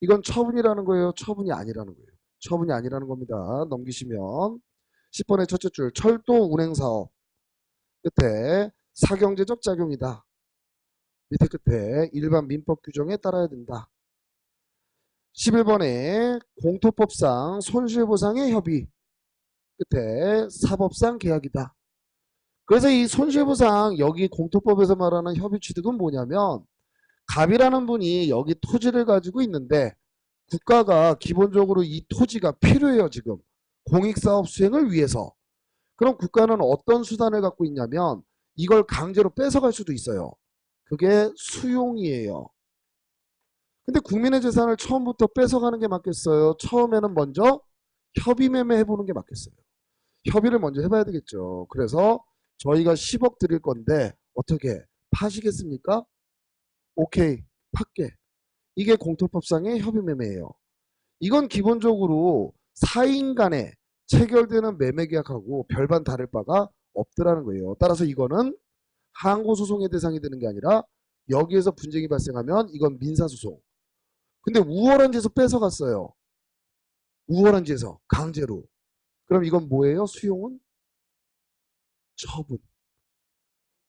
Speaker 1: 이건 처분이라는 거예요? 처분이 아니라는 거예요? 처분이 아니라는 겁니다. 넘기시면 10번의 첫째 줄 철도 운행사업 끝에 사경제적 작용이다. 밑에 끝에 일반 민법 규정에 따라야 된다. 11번에 공토법상 손실보상의 협의 끝에 사법상 계약이다. 그래서 이 손실보상 여기 공토법에서 말하는 협의 취득은 뭐냐면 갑이라는 분이 여기 토지를 가지고 있는데 국가가 기본적으로 이 토지가 필요해요. 지금 공익사업 수행을 위해서. 그럼 국가는 어떤 수단을 갖고 있냐면 이걸 강제로 뺏어갈 수도 있어요. 그게 수용이에요. 근데 국민의 재산을 처음부터 뺏어가는 게 맞겠어요? 처음에는 먼저 협의 매매 해보는 게 맞겠어요? 협의를 먼저 해봐야 되겠죠. 그래서 저희가 10억 드릴 건데 어떻게 파시겠습니까? 오케이, 팔게. 이게 공토법상의 협의 매매예요. 이건 기본적으로 사인 간에 체결되는 매매 계약하고 별반 다를 바가 없더라는 거예요. 따라서 이거는 항고소송의 대상이 되는 게 아니라 여기에서 분쟁이 발생하면 이건 민사소송. 근데 우월한 지에서 뺏어갔어요. 우월한 지에서 강제로. 그럼 이건 뭐예요? 수용은? 처분.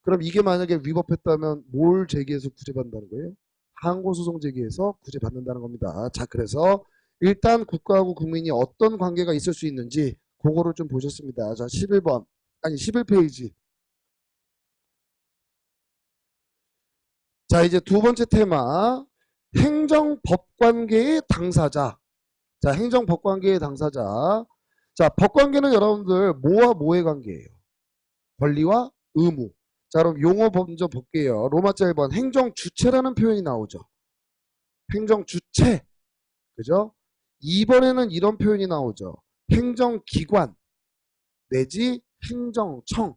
Speaker 1: 그럼 이게 만약에 위법했다면 뭘 제기해서 구제받는다는 거예요? 항고소송 제기해서 구제받는다는 겁니다. 자, 그래서 일단 국가하고 국민이 어떤 관계가 있을 수 있는지 그거를 좀 보셨습니다. 자, 11번. 아니, 11페이지. 자, 이제 두 번째 테마. 행정법관계의 당사자. 자, 행정법관계의 당사자. 자, 법관계는 여러분들 뭐와 뭐의 관계예요? 권리와 의무. 자, 그럼 용어 먼저 볼게요. 로마자 1번 행정주체라는 표현이 나오죠. 행정주체. 그죠? 2번에는 이런 표현이 나오죠. 행정기관 내지 행정청.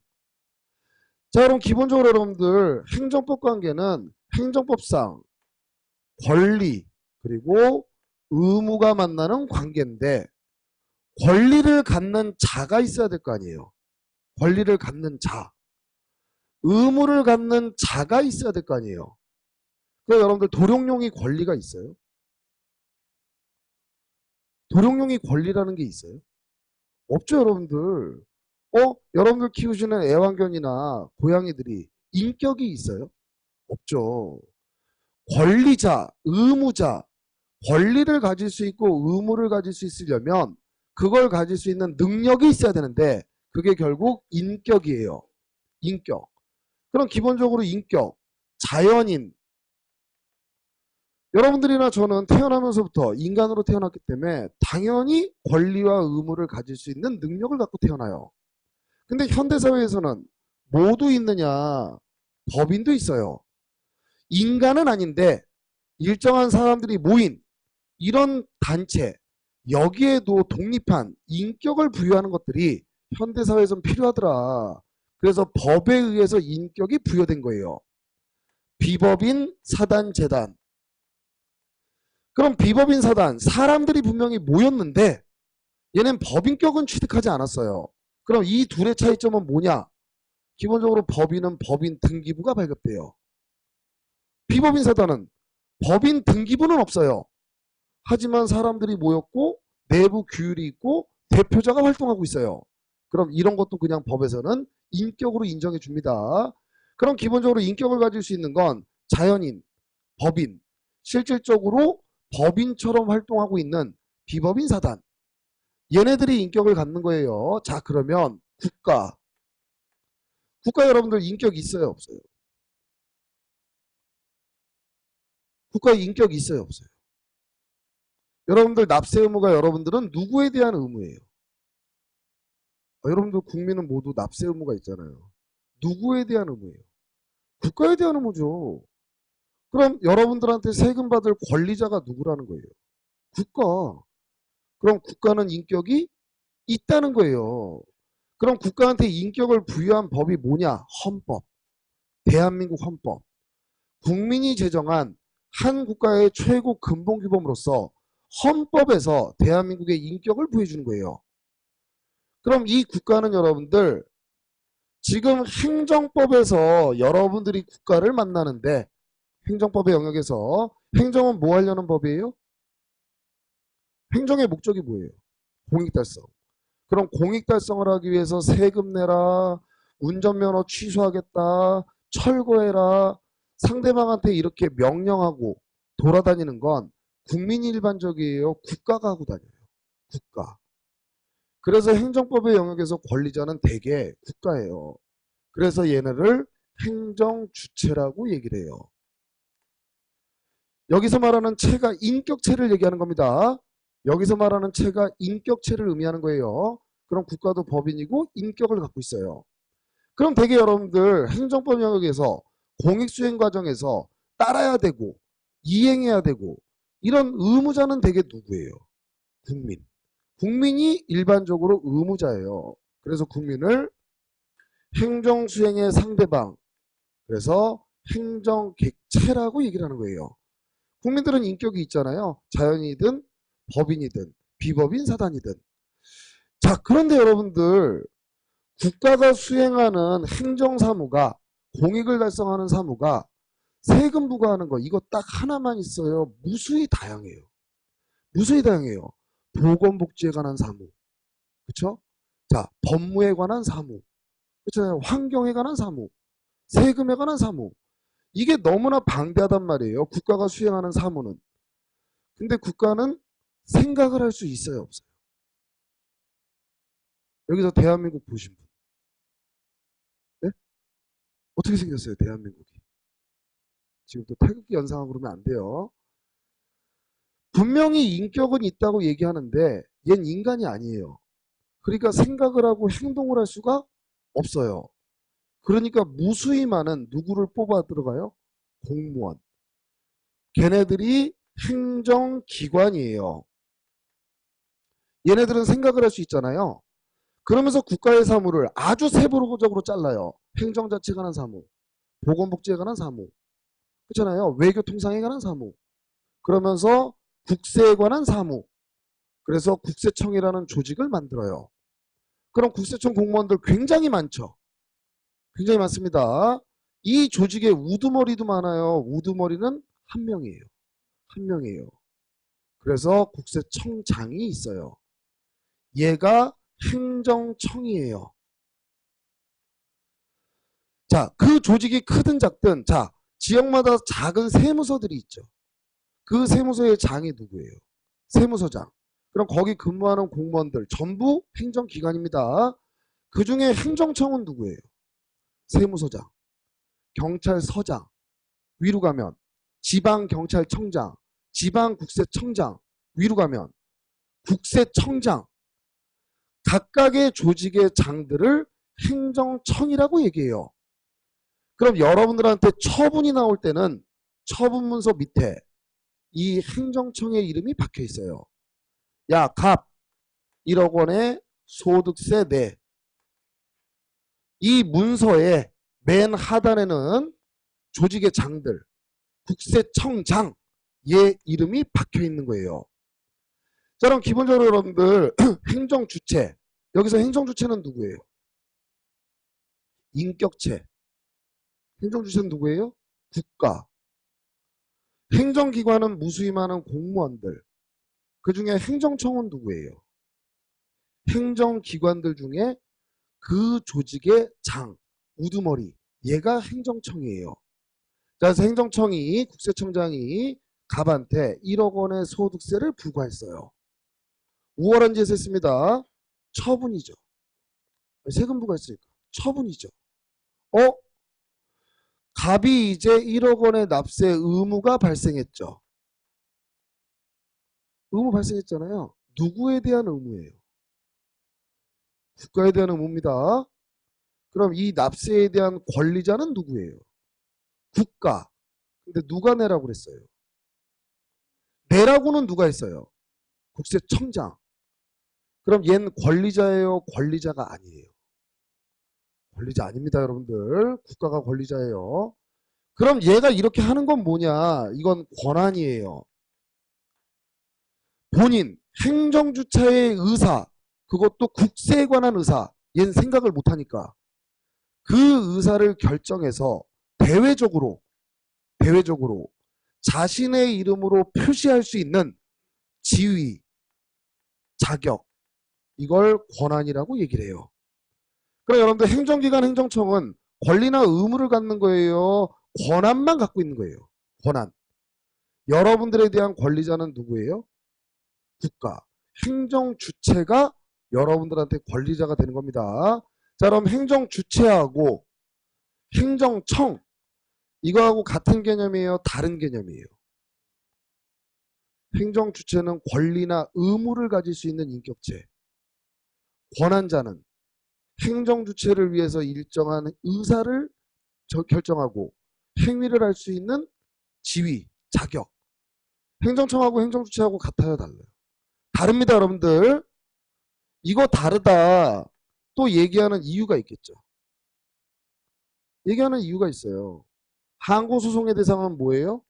Speaker 1: 자, 그럼 기본적으로 여러분들 행정법 관계는 행정법상 권리 그리고 의무가 만나는 관계인데 권리를 갖는 자가 있어야 될 거 아니에요. 권리를 갖는 자. 의무를 갖는 자가 있어야 될 거 아니에요. 그래서 여러분들 도룡뇽이 권리가 있어요? 도룡뇽이 권리라는 게 있어요? 없죠, 여러분들. 여러분들 키우시는 애완견이나 고양이들이 인격이 있어요? 없죠. 권리자, 의무자, 권리를 가질 수 있고 의무를 가질 수 있으려면 그걸 가질 수 있는 능력이 있어야 되는데 그게 결국 인격이에요. 인격. 그럼 기본적으로 인격, 자연인. 여러분들이나 저는 태어나면서부터 인간으로 태어났기 때문에 당연히 권리와 의무를 가질 수 있는 능력을 갖고 태어나요. 근데 현대사회에서는 모두 있느냐? 법인도 있어요. 인간은 아닌데 일정한 사람들이 모인 이런 단체, 여기에도 독립한 인격을 부여하는 것들이 현대사회에선 필요하더라. 그래서 법에 의해서 인격이 부여된 거예요. 비법인, 사단, 재단. 그럼 비법인 사단, 사람들이 분명히 모였는데 얘는 법인격은 취득하지 않았어요. 그럼 이 둘의 차이점은 뭐냐? 기본적으로 법인은 법인 등기부가 발급돼요. 비법인 사단은 법인 등기부는 없어요. 하지만 사람들이 모였고 내부 규율이 있고 대표자가 활동하고 있어요. 그럼 이런 것도 그냥 법에서는 인격으로 인정해 줍니다. 그럼 기본적으로 인격을 가질 수 있는 건 자연인, 법인, 실질적으로 법인처럼 활동하고 있는 비법인 사단. 얘네들이 인격을 갖는 거예요. 자, 그러면 국가. 국가 여러분들 인격 있어요, 없어요? 국가에 인격 있어요, 없어요? 여러분들 납세 의무가 여러분들은 누구에 대한 의무예요? 여러분들 국민은 모두 납세 의무가 있잖아요. 누구에 대한 의무예요? 국가에 대한 의무죠. 그럼 여러분들한테 세금 받을 권리자가 누구라는 거예요? 국가. 그럼 국가는 인격이 있다는 거예요. 그럼 국가한테 인격을 부여한 법이 뭐냐? 헌법. 대한민국 헌법. 국민이 제정한 한 국가의 최고 근본규범으로서 헌법에서 대한민국의 인격을 부여해주는 거예요. 그럼 이 국가는 여러분들 지금 행정법에서 여러분들이 국가를 만나는데 행정법의 영역에서 행정은 뭐 하려는 법이에요? 행정의 목적이 뭐예요? 공익달성. 그럼 공익달성을 하기 위해서 세금 내라, 운전면허 취소하겠다, 철거해라, 상대방한테 이렇게 명령하고 돌아다니는 건 국민이 일반적이에요? 국가가 하고 다녀요? 국가. 그래서 행정법의 영역에서 권리자는 대개 국가예요. 그래서 얘네를 행정주체라고 얘기를 해요. 여기서 말하는 체가 인격체를 얘기하는 겁니다. 여기서 말하는 체가 인격체를 의미하는 거예요. 그럼 국가도 법인이고 인격을 갖고 있어요. 그럼 대개 여러분들 행정법 영역에서 공익수행 과정에서 따라야 되고 이행해야 되고 이런 의무자는 대개 누구예요? 국민. 국민이 일반적으로 의무자예요. 그래서 국민을 행정수행의 상대방, 그래서 행정객체라고 얘기를 하는 거예요. 국민들은 인격이 있잖아요. 자연이든 법인이든 비법인 사단이든. 자, 그런데 여러분들 국가가 수행하는 행정사무가 공익을 달성하는 사무가 세금 부과하는 거 이거 딱 하나만 있어요. 무수히 다양해요. 무수히 다양해요. 보건복지에 관한 사무. 그렇죠? 자, 법무에 관한 사무. 그렇잖아요. 환경에 관한 사무. 세금에 관한 사무. 이게 너무나 방대하단 말이에요. 국가가 수행하는 사무는. 근데 국가는 생각을 할 수 있어요, 없어요? 여기서 대한민국 보신 분. 네? 어떻게 생겼어요, 대한민국이? 지금 또 태극기 연상하고 그러면 안 돼요. 분명히 인격은 있다고 얘기하는데 얜 인간이 아니에요. 그러니까 생각을 하고 행동을 할 수가 없어요. 그러니까 무수히 많은 누구를 뽑아 들어가요? 공무원. 걔네들이 행정기관이에요. 얘네들은 생각을 할 수 있잖아요. 그러면서 국가의 사무를 아주 세부적으로 잘라요. 행정자치에 관한 사무, 보건복지에 관한 사무, 그렇잖아요. 외교통상에 관한 사무. 그러면서 국세에 관한 사무. 그래서 국세청이라는 조직을 만들어요. 그럼 국세청 공무원들 굉장히 많죠. 굉장히 많습니다. 이 조직에 우두머리도 많아요. 우두머리는 한 명이에요. 한 명이에요. 그래서 국세청장이 있어요. 얘가 행정청이에요. 자, 그 조직이 크든 작든 자, 지역마다 작은 세무서들이 있죠. 그 세무서의 장이 누구예요? 세무서장. 그럼 거기 근무하는 공무원들 전부 행정기관입니다. 그 중에 행정청은 누구예요? 세무서장, 경찰서장, 위로 가면 지방경찰청장, 지방국세청장, 위로 가면 국세청장. 각각의 조직의 장들을 행정청이라고 얘기해요. 그럼 여러분들한테 처분이 나올 때는 처분 문서 밑에 이 행정청의 이름이 박혀 있어요. 야, 갑 1억 원의 소득세 내. 이 문서의 맨 하단에는 조직의 장들, 국세청장 얘 이름이 박혀 있는 거예요. 자, 그럼 기본적으로 여러분들 행정주체, 여기서 행정주체는 누구예요? 인격체. 행정주체는 누구예요? 국가. 행정기관은 무수임하는 공무원들. 그 중에 행정청은 누구예요? 행정기관들 중에 그 조직의 장, 우두머리, 얘가 행정청이에요. 그래서 행정청이, 국세청장이 갑한테 1억 원의 소득세를 부과했어요. 우월한 짓을 했습니다. 처분이죠. 세금 부과했으니까 처분이죠. 갑이 이제 1억 원의 납세 의무가 발생했죠. 의무 발생했잖아요. 누구에 대한 의무예요? 국가에 대한 의무입니다. 그럼 이 납세에 대한 권리자는 누구예요? 국가. 근데 누가 내라고 그랬어요? 내라고는 누가 했어요? 국세청장. 그럼 얘는 권리자예요? 권리자가 아니에요? 권리자 아닙니다, 여러분들. 국가가 권리자예요. 그럼 얘가 이렇게 하는 건 뭐냐? 이건 권한이에요. 본인, 행정주체의 의사, 그것도 국세에 관한 의사, 얘는 생각을 못하니까 그 의사를 결정해서 대외적으로 자신의 이름으로 표시할 수 있는 지위, 자격, 이걸 권한이라고 얘기를 해요. 그럼 여러분들 행정기관 행정청은 권리나 의무를 갖는 거예요? 권한만 갖고 있는 거예요. 권한. 여러분들에 대한 권리자는 누구예요? 국가. 행정주체가 여러분들한테 권리자가 되는 겁니다. 자, 그럼 행정주체하고 행정청, 이거하고 같은 개념이에요? 다른 개념이에요? 행정주체는 권리나 의무를 가질 수 있는 인격체. 권한자는 행정주체를 위해서 일정한 의사를 결정하고 행위를 할 수 있는 지위, 자격. 행정청하고 행정주체하고 같아요, 달라요? 다릅니다, 여러분들. 이거 다르다 또 얘기하는 이유가 있겠죠. 얘기하는 이유가 있어요. 항고소송의 대상은 뭐예요?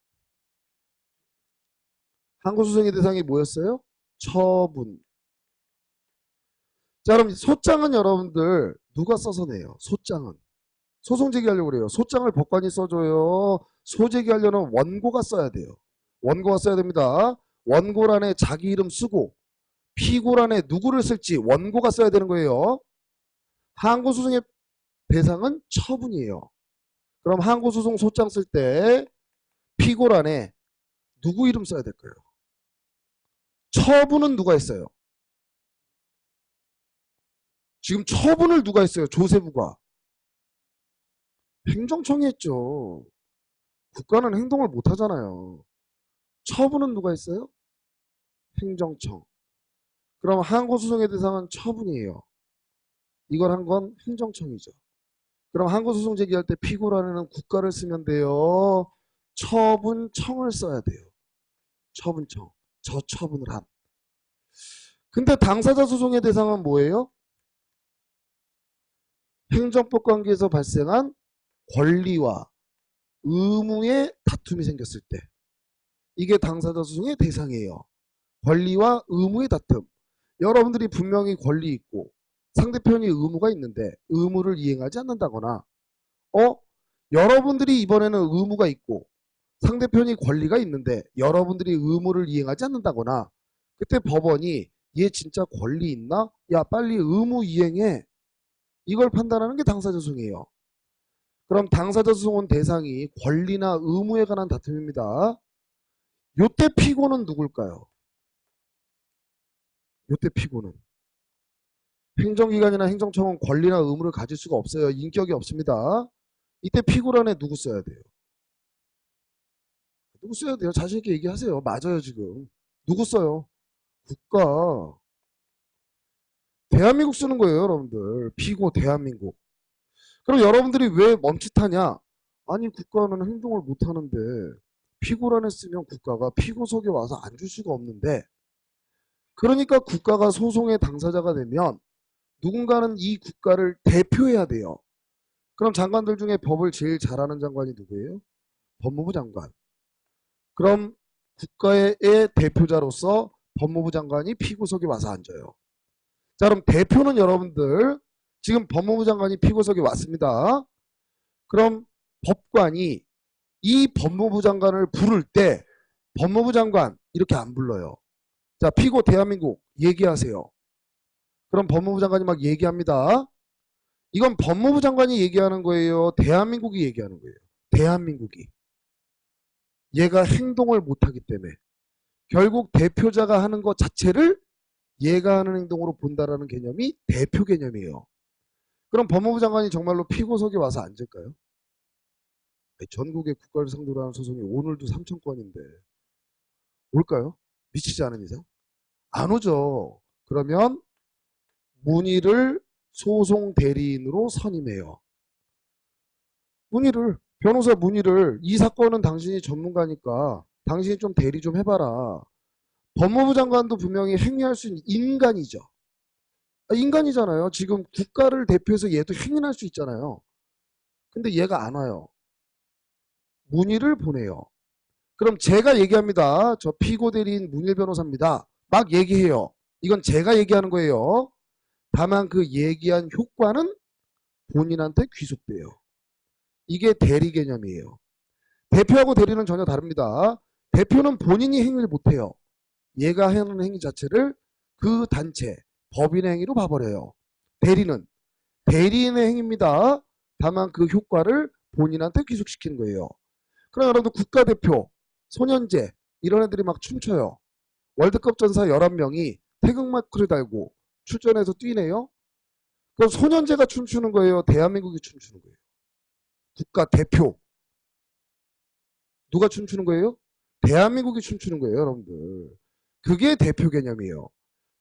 Speaker 1: 항고소송의 대상이 뭐였어요? 처분. 자, 그럼 소장은 여러분들 누가 써서 내요? 소장은. 소송 제기하려고 그래요. 소장을 법관이 써줘요. 소제기하려면 원고가 써야 돼요. 원고가 써야 됩니다. 원고란에 자기 이름 쓰고 피고란에 누구를 쓸지 원고가 써야 되는 거예요. 항고소송의 대상은 처분이에요. 그럼 항고소송 소장 쓸 때 피고란에 누구 이름 써야 될까요? 처분은 누가 했어요? 지금 처분을 누가 했어요? 조세부가. 행정청이 했죠. 국가는 행동을 못 하잖아요. 처분은 누가 했어요? 행정청. 그럼 항고소송의 대상은 처분이에요. 이걸 한 건 행정청이죠. 그럼 항고소송 제기할 때 피고란에는 국가를 쓰면 돼요. 처분청을 써야 돼요. 처분청. 저 처분을 한. 근데 당사자 소송의 대상은 뭐예요? 행정법 관계에서 발생한 권리와 의무의 다툼이 생겼을 때 이게 당사자 소송의 대상이에요. 권리와 의무의 다툼. 여러분들이 분명히 권리 있고 상대편이 의무가 있는데 의무를 이행하지 않는다거나 여러분들이 이번에는 의무가 있고 상대편이 권리가 있는데 여러분들이 의무를 이행하지 않는다거나 그때 법원이 얘 진짜 권리 있나? 야 빨리 의무 이행해. 이걸 판단하는 게 당사자 소송이에요. 그럼 당사자 소송은 대상이 권리나 의무에 관한 다툼입니다. 요때 피고는 누굴까요? 요때 피고는 행정기관이나 행정청은 권리나 의무를 가질 수가 없어요. 인격이 없습니다. 이때 피고란에 누구 써야 돼요? 누구 써야 돼요? 자신 있게 얘기하세요. 맞아요 지금. 누구 써요? 국가. 대한민국 쓰는 거예요, 여러분들. 피고 대한민국. 그럼 여러분들이 왜 멈칫하냐? 아니, 국가는 행동을 못 하는데 피고란에 쓰면 국가가 피고석에 와서 앉을 수가 없는데, 그러니까 국가가 소송의 당사자가 되면 누군가는 이 국가를 대표해야 돼요. 그럼 장관들 중에 법을 제일 잘하는 장관이 누구예요? 법무부 장관. 그럼 국가의 대표자로서 법무부 장관이 피고석에 와서 앉아요. 자, 그럼 대표는 여러분들 지금 법무부 장관이 피고석에 왔습니다. 그럼 법관이 이 법무부 장관을 부를 때 법무부 장관 이렇게 안 불러요. 자, 피고 대한민국 얘기하세요. 그럼 법무부 장관이 막 얘기합니다. 이건 법무부 장관이 얘기하는 거예요? 대한민국이 얘기하는 거예요? 대한민국이. 얘가 행동을 못하기 때문에 결국 대표자가 하는 것 자체를 얘가 하는 행동으로 본다라는 개념이 대표 개념이에요. 그럼 법무부 장관이 정말로 피고석에 와서 앉을까요? 전국의 국가를 상대로 하는 소송이 오늘도 3,000건인데 올까요? 미치지 않은 이상? 안 오죠. 그러면 문의를 소송 대리인으로 선임해요. 변호사 문의를, 이 사건은 당신이 전문가니까 당신이 좀 대리 좀 해봐라. 법무부 장관도 분명히 행위할 수 있는 인간이죠. 인간이잖아요. 지금 국가를 대표해서 얘도 행위할 수 있잖아요. 근데 얘가 안 와요. 문의를 보내요. 그럼 제가 얘기합니다. 저 피고 대리인 문일 변호사입니다. 막 얘기해요. 이건 제가 얘기하는 거예요. 다만 그 얘기한 효과는 본인한테 귀속돼요. 이게 대리 개념이에요. 대표하고 대리는 전혀 다릅니다. 대표는 본인이 행위를 못해요. 얘가 하는 행위 자체를 그 단체, 법인의 행위로 봐버려요. 대리는 대리인의 행위입니다. 다만 그 효과를 본인한테 귀속시키는 거예요. 그럼 여러분들 국가대표, 소년제 이런 애들이 막 춤춰요. 월드컵 전사 11명이 태극마크를 달고 출전해서 뛰네요. 그럼 소년제가 춤추는 거예요? 대한민국이 춤추는 거예요? 국가대표. 누가 춤추는 거예요? 대한민국이 춤추는 거예요, 여러분들. 그게 대표 개념이에요.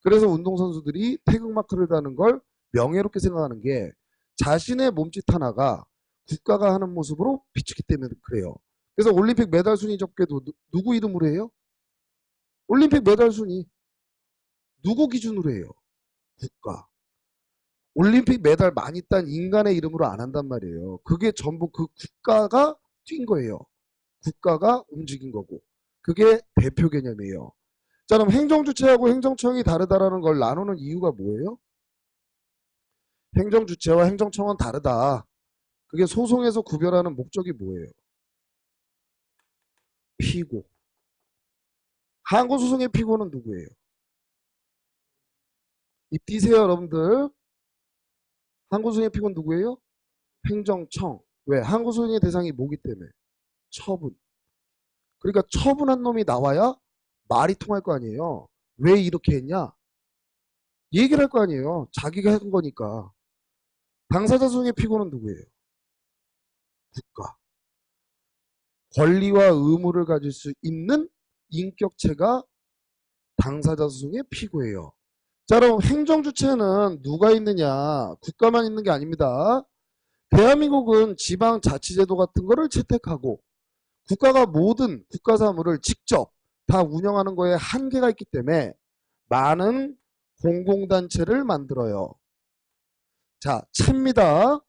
Speaker 1: 그래서 운동선수들이 태극마크를 다는 걸 명예롭게 생각하는 게 자신의 몸짓 하나가 국가가 하는 모습으로 비추기 때문에 그래요. 그래서 올림픽 메달 순위 접계도 누구 이름으로 해요? 올림픽 메달 순위 누구 기준으로 해요? 국가. 올림픽 메달 많이 딴 인간의 이름으로 안 한단 말이에요. 그게 전부 그 국가가 뛴 거예요. 국가가 움직인 거고. 그게 대표 개념이에요. 자, 그럼 행정주체하고 행정청이 다르다라는 걸 나누는 이유가 뭐예요? 행정주체와 행정청은 다르다. 그게 소송에서 구별하는 목적이 뭐예요? 피고. 항고소송의 피고는 누구예요? 입 띄세요, 여러분들. 항고소송의 피고는 누구예요? 행정청. 왜? 항고소송의 대상이 뭐기 때문에? 처분. 그러니까 처분한 놈이 나와야 말이 통할 거 아니에요. 왜 이렇게 했냐? 얘기를 할 거 아니에요. 자기가 한 거니까. 당사자 소송의 피고는 누구예요? 국가. 권리와 의무를 가질 수 있는 인격체가 당사자 소송의 피고예요. 자, 그럼 행정주체는 누가 있느냐? 국가만 있는 게 아닙니다. 대한민국은 지방자치제도 같은 거를 채택하고 국가가 모든 국가 사무를 직접 다 운영하는 거에 한계가 있기 때문에 많은 공공단체를 만들어요. 자, 채입니다.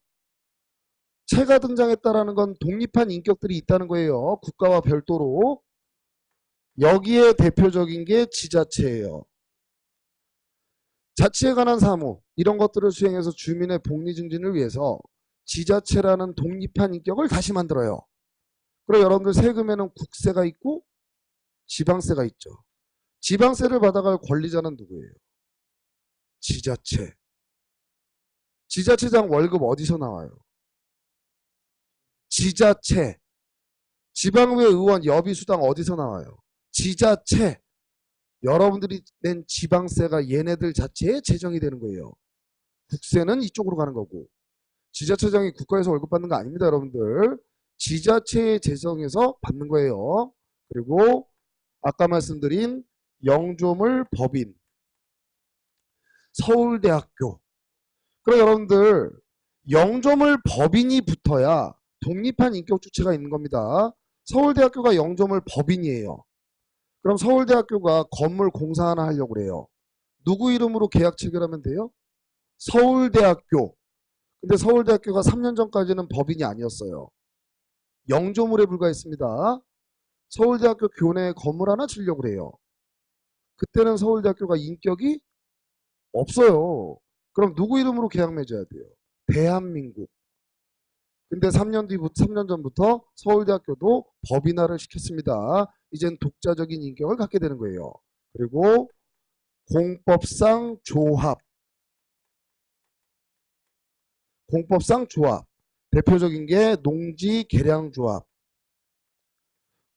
Speaker 1: 채가 등장했다라는 건 독립한 인격들이 있다는 거예요. 국가와 별도로. 여기에 대표적인 게 지자체예요. 자치에 관한 사무 이런 것들을 수행해서 주민의 복리 증진을 위해서 지자체라는 독립한 인격을 다시 만들어요. 그리고 여러분들 세금에는 국세가 있고 지방세가 있죠. 지방세를 받아갈 권리자는 누구예요? 지자체. 지자체장 월급 어디서 나와요? 지자체. 지방의회 의원 여비수당 어디서 나와요? 지자체. 여러분들이 낸 지방세가 얘네들 자체에 재정이 되는 거예요. 국세는 이쪽으로 가는 거고 지자체장이 국가에서 월급 받는 거 아닙니다, 여러분들. 지자체의 재정에서 받는 거예요. 그리고 아까 말씀드린 영조물 법인. 서울대학교. 그럼 여러분들 영조물 법인이 붙어야 독립한 인격 주체가 있는 겁니다. 서울대학교가 영조물 법인이에요. 그럼 서울대학교가 건물 공사 하나 하려고 그래요. 누구 이름으로 계약 체결하면 돼요? 서울대학교. 근데 서울대학교가 3년 전까지는 법인이 아니었어요. 영조물에 불과했습니다. 서울대학교 교내에 건물 하나 지으려고 그래요. 그때는 서울대학교가 인격이 없어요. 그럼 누구 이름으로 계약 맺어야 돼요? 대한민국. 근데 3년 전부터 서울대학교도 법인화를 시켰습니다. 이젠 독자적인 인격을 갖게 되는 거예요. 그리고 공법상 조합. 공법상 조합. 대표적인 게 농지개량조합.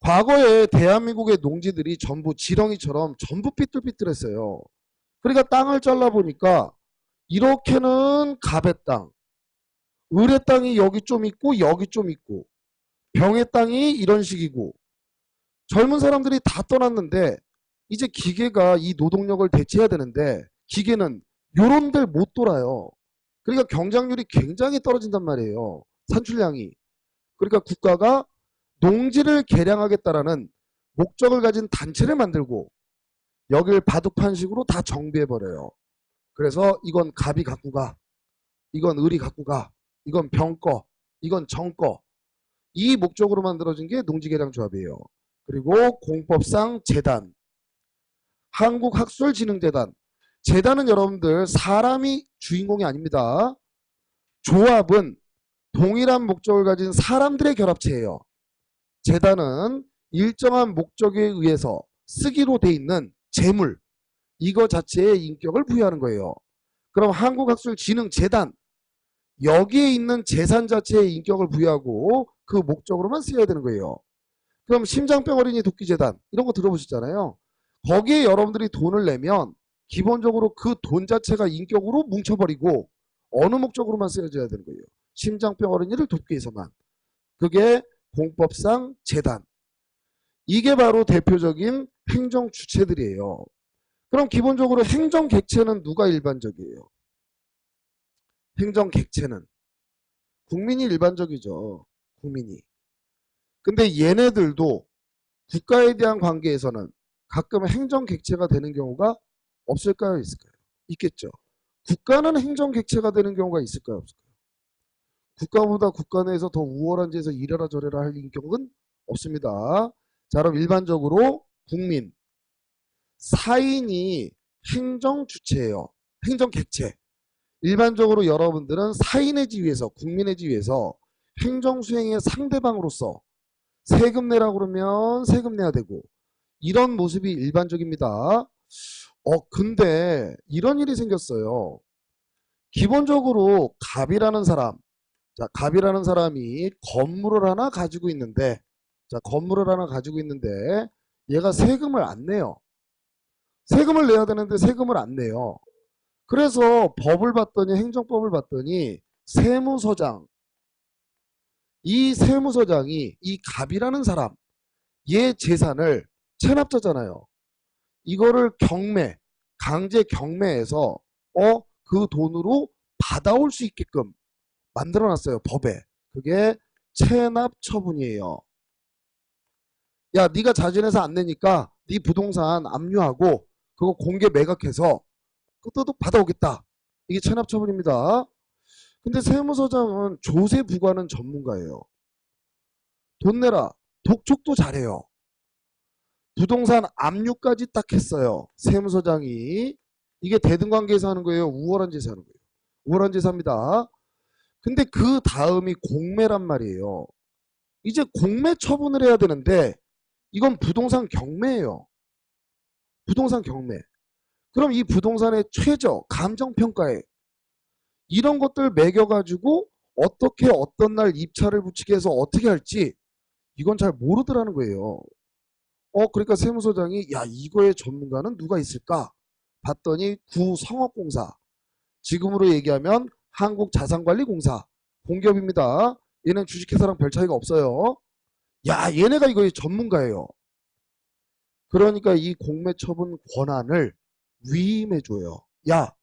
Speaker 1: 과거에 대한민국의 농지들이 전부 지렁이처럼 전부 삐뚤삐뚤했어요. 그러니까 땅을 잘라보니까 이렇게는 갑의 땅, 을의 땅이 여기 좀 있고 여기 좀 있고 병의 땅이 이런 식이고 젊은 사람들이 다 떠났는데 이제 기계가 이 노동력을 대체해야 되는데 기계는 요런 데를 못 돌아요. 그러니까 경작률이 굉장히 떨어진단 말이에요. 산출량이. 그러니까 국가가 농지를 개량하겠다라는 목적을 가진 단체를 만들고 여길 바둑판식으로 다 정비해버려요. 그래서 이건 갑이 갖고 가, 이건 을이 갖고 가, 이건 병 거, 이건 정 거. 이 목적으로 만들어진 게 농지개량조합이에요. 그리고 공법상 재단, 한국학술진흥재단. 재단은 여러분들 사람이 주인공이 아닙니다. 조합은 동일한 목적을 가진 사람들의 결합체예요. 재단은 일정한 목적에 의해서 쓰기로 돼 있는 재물, 이거 자체에 인격을 부여하는 거예요. 그럼 한국학술진흥재단, 여기에 있는 재산 자체에 인격을 부여하고 그 목적으로만 쓰여야 되는 거예요. 그럼 심장병 어린이 돕기재단 이런 거 들어보셨잖아요. 거기에 여러분들이 돈을 내면 기본적으로 그 돈 자체가 인격으로 뭉쳐버리고 어느 목적으로만 쓰여져야 되는 거예요. 심장병 어린이를 돕기 위해서만. 그게 공법상 재단. 이게 바로 대표적인 행정 주체들이에요. 그럼 기본적으로 행정 객체는 누가 일반적이에요? 행정 객체는 국민이 일반적이죠. 국민이. 근데 얘네들도 국가에 대한 관계에서는 가끔 행정 객체가 되는 경우가 없을까요? 있을까요? 있겠죠. 국가는 행정 객체가 되는 경우가 있을까요? 없을까요? 국가보다 국가 내에서 더 우월한 지에서 이래라 저래라 할 인격은 없습니다. 자, 그럼 일반적으로 국민, 사인이 행정 주체예요. 행정 객체. 일반적으로 여러분들은 사인의 지위에서, 국민의 지위에서 행정 수행의 상대방으로서 세금 내라고 그러면 세금 내야 되고 이런 모습이 일반적입니다. 근데 이런 일이 생겼어요. 기본적으로 갑이라는 사람, 자, 갑이라는 사람이 건물을 하나 가지고 있는데, 자, 건물을 하나 가지고 있는데 얘가 세금을 안 내요. 세금을 내야 되는데 세금을 안 내요. 그래서 법을 봤더니, 행정법을 봤더니 세무서장, 이 세무서장이 이 갑이라는 사람, 얘 재산을, 체납자잖아요. 이거를 경매, 강제 경매해서 그 돈으로 받아올 수 있게끔 만들어놨어요. 법에. 그게 체납 처분이에요. 야, 네가 자진해서 안 내니까 네 부동산 압류하고 그거 공개 매각해서 그것도 받아오겠다. 이게 체납 처분입니다. 근데 세무서장은 조세 부과는 전문가예요. 돈 내라. 독촉도 잘해요. 부동산 압류까지 딱 했어요. 세무서장이. 이게 대등관계에서 하는 거예요? 우월한 지에서 하는 거예요? 우월한 지에서 합니다. 근데 그 다음이 공매란 말이에요. 이제 공매 처분을 해야 되는데 이건 부동산 경매예요. 부동산 경매. 그럼 이 부동산의 최저, 감정평가액 이런 것들 매겨가지고 어떻게 어떤 날 입찰을 붙이게 해서 어떻게 할지 이건 잘 모르더라는 거예요. 그러니까 세무서장이 야, 이거의 전문가는 누가 있을까? 봤더니 구성업공사, 지금으로 얘기하면 한국자산관리공사, 공기업입니다. 얘는 주식회사랑 별 차이가 없어요. 야, 얘네가 이거의 전문가예요. 그러니까 이 공매처분 권한을 위임해줘요. 야,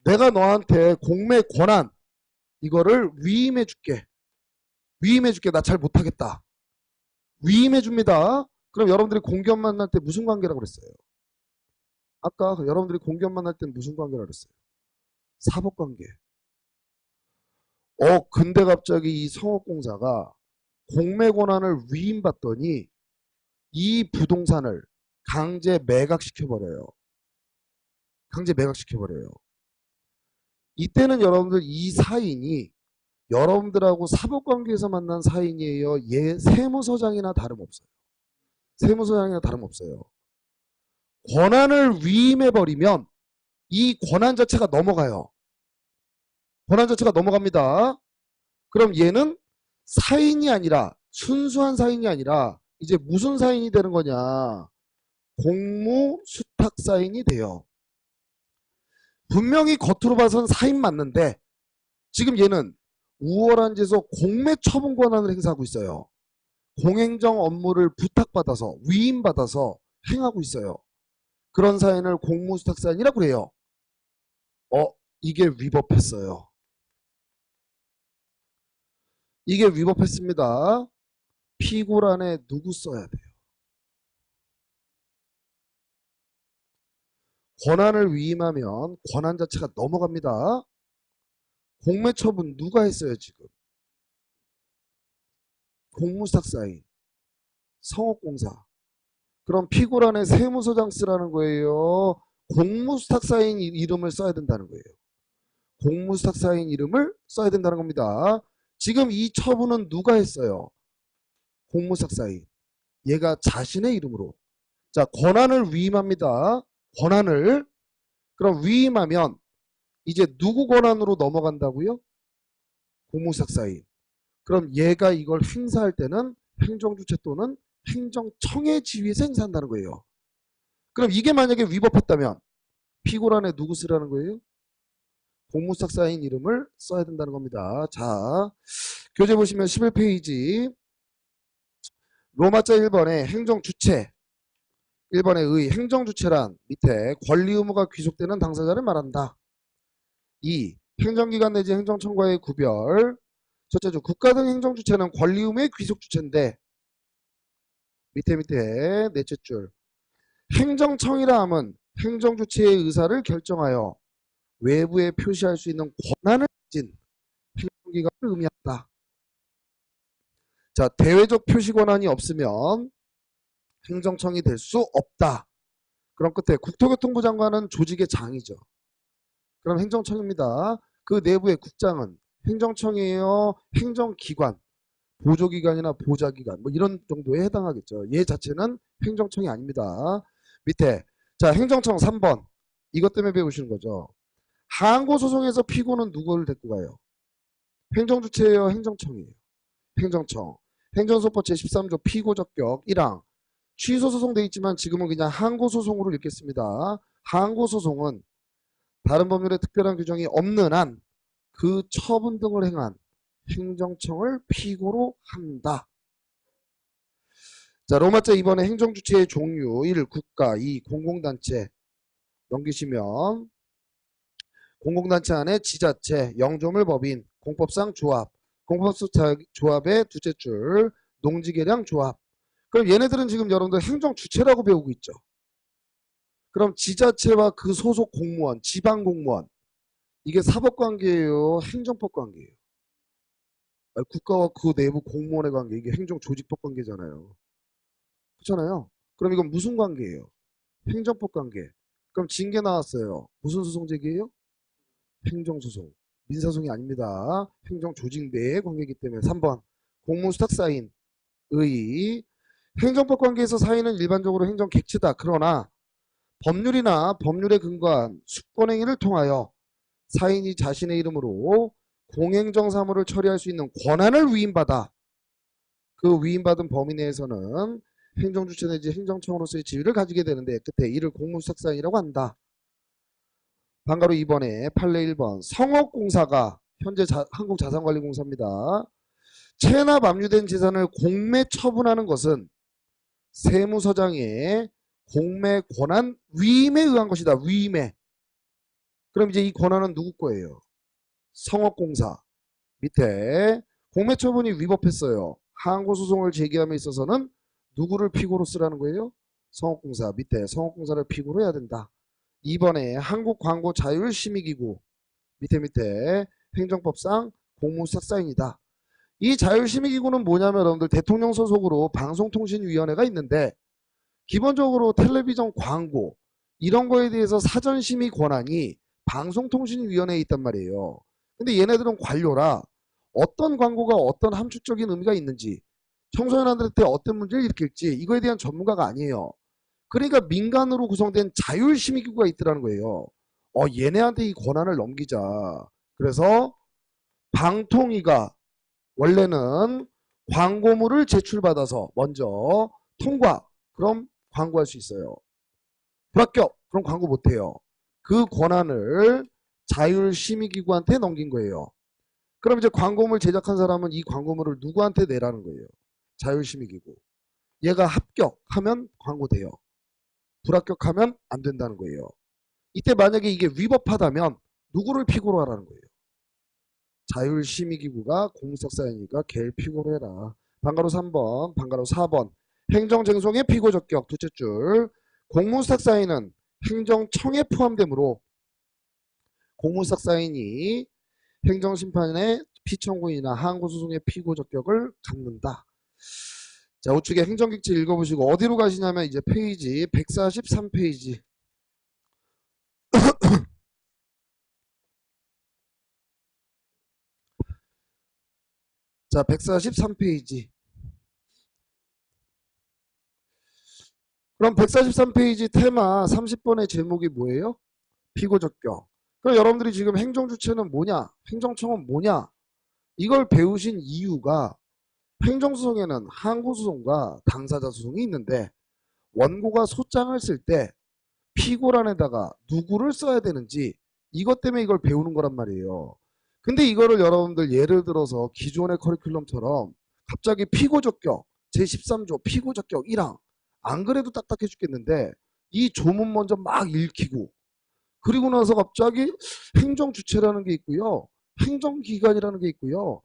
Speaker 1: 내가 너한테 공매 권한 이거를 위임해 줄게. 위임해 줄게. 나 잘 못하겠다. 위임해 줍니다. 그럼 여러분들이 공기업 만날 때 무슨 관계라고 그랬어요? 아까 여러분들이 공기업 만날 때 무슨 관계라고 그랬어요? 사법관계. 근데 갑자기 이 성업공사가 공매 권한을 위임받더니 이 부동산을 강제 매각시켜버려요. 강제 매각시켜버려요. 이때는 여러분들 이 사인이 여러분들하고 사법관계에서 만난 사인이에요. 얘 세무서장이나 다름없어요. 세무서장이나 다름없어요. 권한을 위임해버리면 이 권한 자체가 넘어가요. 권한 자체가 넘어갑니다. 그럼 얘는 사인이 아니라 순수한 사인이 아니라 이제 무슨 사인이 되는 거냐. 공무수탁 사인이 돼요. 분명히 겉으로 봐선 사인 맞는데 지금 얘는 우월한 지에서 공매 처분 권한을 행사하고 있어요. 공행정 업무를 부탁받아서 위임받아서 행하고 있어요. 그런 사인을 공무수탁 사인이라고 그래요. 이게 위법했어요. 이게 위법했습니다. 피고란에 누구 써야 돼요? 권한을 위임하면 권한 자체가 넘어갑니다. 공매 처분 누가 했어요 지금? 공무수탁 사인. 성업공사. 그럼 피고란에 세무서장 쓰라는 거예요. 공무수탁 사인 이름을 써야 된다는 거예요. 공무수탁 사인 이름을 써야 된다는 겁니다. 지금 이 처분은 누가 했어요? 공무수탁 사인. 얘가 자신의 이름으로. 자, 권한을 위임합니다. 권한을. 그럼 위임하면 이제 누구 권한으로 넘어간다고요? 공무수탁 사인. 그럼 얘가 이걸 행사할 때는 행정주체 또는 행정청의 지위에서 행사한다는 거예요. 그럼 이게 만약에 위법했다면 피고란에 누구 쓰라는 거예요? 공무수탁 사인 이름을 써야 된다는 겁니다. 자, 교재 보시면 11페이지 로마자 1번에 행정주체 1번의 의 행정주체란 밑에 권리 의무가 귀속되는 당사자를 말한다. 2. 행정기관 내지 행정청과의 구별. 첫째 줄 국가 등 행정주체는 권리 의무의 귀속주체인데 밑에 넷째 줄 행정청이라 함은 행정주체의 의사를 결정하여 외부에 표시할 수 있는 권한을 가진 행정기관을 의미한다. 자, 대외적 표시 권한이 없으면 행정청이 될 수 없다. 그럼 끝에 국토교통부 장관은 조직의 장이죠. 그럼 행정청입니다. 그 내부의 국장은 행정청이에요. 행정기관, 보조기관이나 보좌기관 뭐 이런 정도에 해당하겠죠. 얘 자체는 행정청이 아닙니다. 밑에 자 행정청 3번 이것 때문에 배우시는 거죠. 항고소송에서 피고는 누구를 데리고 가요? 행정주체예요? 행정청이에요? 행정청. 행정소법 제13조 피고적격 1항 취소소송 돼 있지만 지금은 그냥 항고소송으로 읽겠습니다. 항고소송은 다른 법률에 특별한 규정이 없는 한 그 처분 등을 행한 행정청을 피고로 한다. 자, 로마자 2번에 행정주체의 종류 1. 국가 2. 공공단체 넘기시면 공공단체 안에 지자체, 영조물법인, 공법상 조합, 공법상 조합의 두째 줄 농지계량 조합. 그럼 얘네들은 지금 여러분들 행정주체라고 배우고 있죠. 그럼 지자체와 그 소속 공무원, 지방공무원 이게 사법관계예요? 행정법관계예요? 국가와 그 내부 공무원의 관계 이게 행정조직법 관계잖아요. 그렇잖아요. 그럼 이건 무슨 관계예요? 행정법 관계. 그럼 징계 나왔어요. 무슨 소송 제기예요? 행정소송. 민사소송이 아닙니다. 행정조직 내의 관계이기 때문에 3번 공무수탁 사인 의 행정법 관계에서 사인은 일반적으로 행정객체다. 그러나 법률이나 법률에 근거한 수권행위를 통하여 사인이 자신의 이름으로 공행정 사무를 처리할 수 있는 권한을 위임받아 그 위임받은 범위 내에서는 행정주체 내지 행정청으로서의 지위를 가지게 되는데 끝에 이를 공무수탁 사인이라고 한다. 반가로 2번에 판례 1번 성업공사가 현재 한국자산관리공사입니다. 체납 압류된 재산을 공매 처분하는 것은 세무서장의 공매 권한 위임에 의한 것이다. 위임에. 그럼 이제 이 권한은 누구 거예요? 성업공사. 밑에 공매처분이 위법했어요. 항고소송을 제기함에 있어서는 누구를 피고로 쓰라는 거예요? 성업공사. 밑에 성업공사를 피고로 해야 된다. 2번에 한국광고자율심의기구. 밑에 행정법상 공무사사인이다. 이 자율심의기구는 뭐냐면 여러분들 대통령 소속으로 방송통신위원회가 있는데 기본적으로 텔레비전 광고 이런 거에 대해서 사전심의 권한이 방송통신위원회에 있단 말이에요. 근데 얘네들은 관료라 어떤 광고가 어떤 함축적인 의미가 있는지 청소년한테 어떤 문제를 일으킬지 이거에 대한 전문가가 아니에요. 그러니까 민간으로 구성된 자율심의기구가 있더라는 거예요. 얘네한테 이 권한을 넘기자. 그래서 방통위가 원래는 광고물을 제출받아서 먼저 통과. 그럼 광고할 수 있어요. 불합격. 그럼 광고 못해요. 그 권한을 자율심의기구한테 넘긴 거예요. 그럼 이제 광고물 제작한 사람은 이 광고물을 누구한테 내라는 거예요. 자율심의기구. 얘가 합격하면 광고돼요. 불합격하면 안 된다는 거예요. 이때 만약에 이게 위법하다면 누구를 피고로 하라는 거예요. 자율심의기구가 공무사사이니까 걔를 피고로 해라. 방가로 3번, 방가로 4번. 행정쟁송의 피고적격 둘째 줄. 공무사사인은 행정청에 포함되므로 공무사사인이 행정심판의 피청구인이나 항고소송의 피고적격을 갖는다. 자, 우측에 행정객체 읽어보시고 어디로 가시냐면 이제 페이지 143페이지. 자, 143페이지. 그럼 143페이지 테마 30번의 제목이 뭐예요? 피고적격. 그럼 여러분들이 지금 행정주체는 뭐냐? 행정청은 뭐냐? 이걸 배우신 이유가 행정소송에는 항고소송과 당사자 소송이 있는데 원고가 소장을 쓸 때 피고란에다가 누구를 써야 되는지 이것 때문에 이걸 배우는 거란 말이에요. 근데 이거를 여러분들 예를 들어서 기존의 커리큘럼처럼 갑자기 피고적격 제13조 피고적격 1항 안 그래도 딱딱해 죽겠는데 이 조문 먼저 막 읽히고 그리고 나서 갑자기 행정주체라는 게 있고요. 행정기관이라는 게 있고요.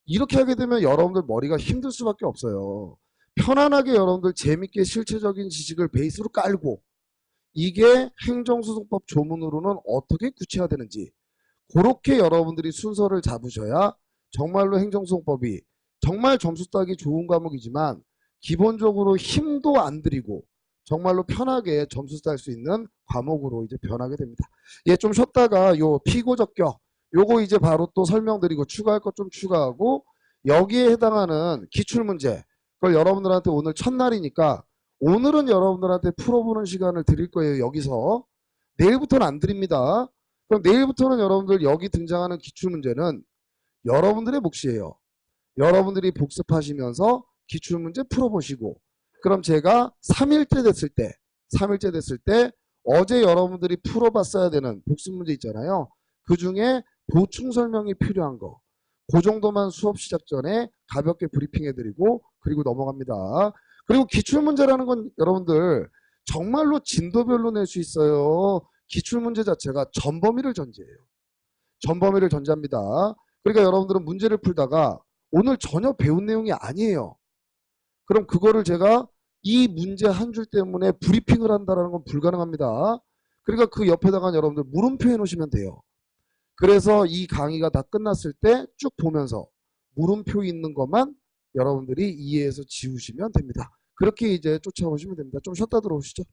Speaker 1: 이렇게 하게 되면 여러분들 머리가 힘들 수밖에 없어요. 편안하게 여러분들 재밌게 실체적인 지식을 베이스로 깔고 이게 행정소송법 조문으로는 어떻게 구체화되는지 그렇게 여러분들이 순서를 잡으셔야 정말로 행정소송법이 정말 점수 따기 좋은 과목이지만 기본적으로 힘도 안 들이고 정말로 편하게 점수 딸 수 있는 과목으로 이제 변하게 됩니다. 예, 좀 쉬었다가 요 피고적격 요거 이제 바로 또 설명드리고 추가할 것 좀 추가하고 여기에 해당하는 기출문제 그걸 여러분들한테 오늘 첫날이니까 오늘은 여러분들한테 풀어보는 시간을 드릴 거예요. 여기서. 내일부터는 안 드립니다. 그럼 내일부터는 여러분들 여기 등장하는 기출문제는 여러분들의 몫이에요. 여러분들이 복습하시면서 기출문제 풀어보시고 그럼 제가 3일째 됐을 때 어제 여러분들이 풀어봤어야 되는 복습문제 있잖아요. 그 중에 보충 설명이 필요한 거. 그 정도만 수업 시작 전에 가볍게 브리핑해드리고 그리고 넘어갑니다. 그리고 기출문제라는 건 여러분들 정말로 진도별로 낼 수 있어요. 기출문제 자체가 전범위를 전제해요. 전범위를 전제합니다. 그러니까 여러분들은 문제를 풀다가 오늘 전혀 배운 내용이 아니에요. 그럼 그거를 제가 이 문제 한 줄 때문에 브리핑을 한다는 건 불가능합니다. 그러니까 그 옆에다가 여러분들 물음표 해놓으시면 돼요. 그래서 이 강의가 다 끝났을 때 쭉 보면서 물음표 있는 것만 여러분들이 이해해서 지우시면 됩니다. 그렇게 이제 쫓아오시면 됩니다. 좀 쉬었다 들어오시죠.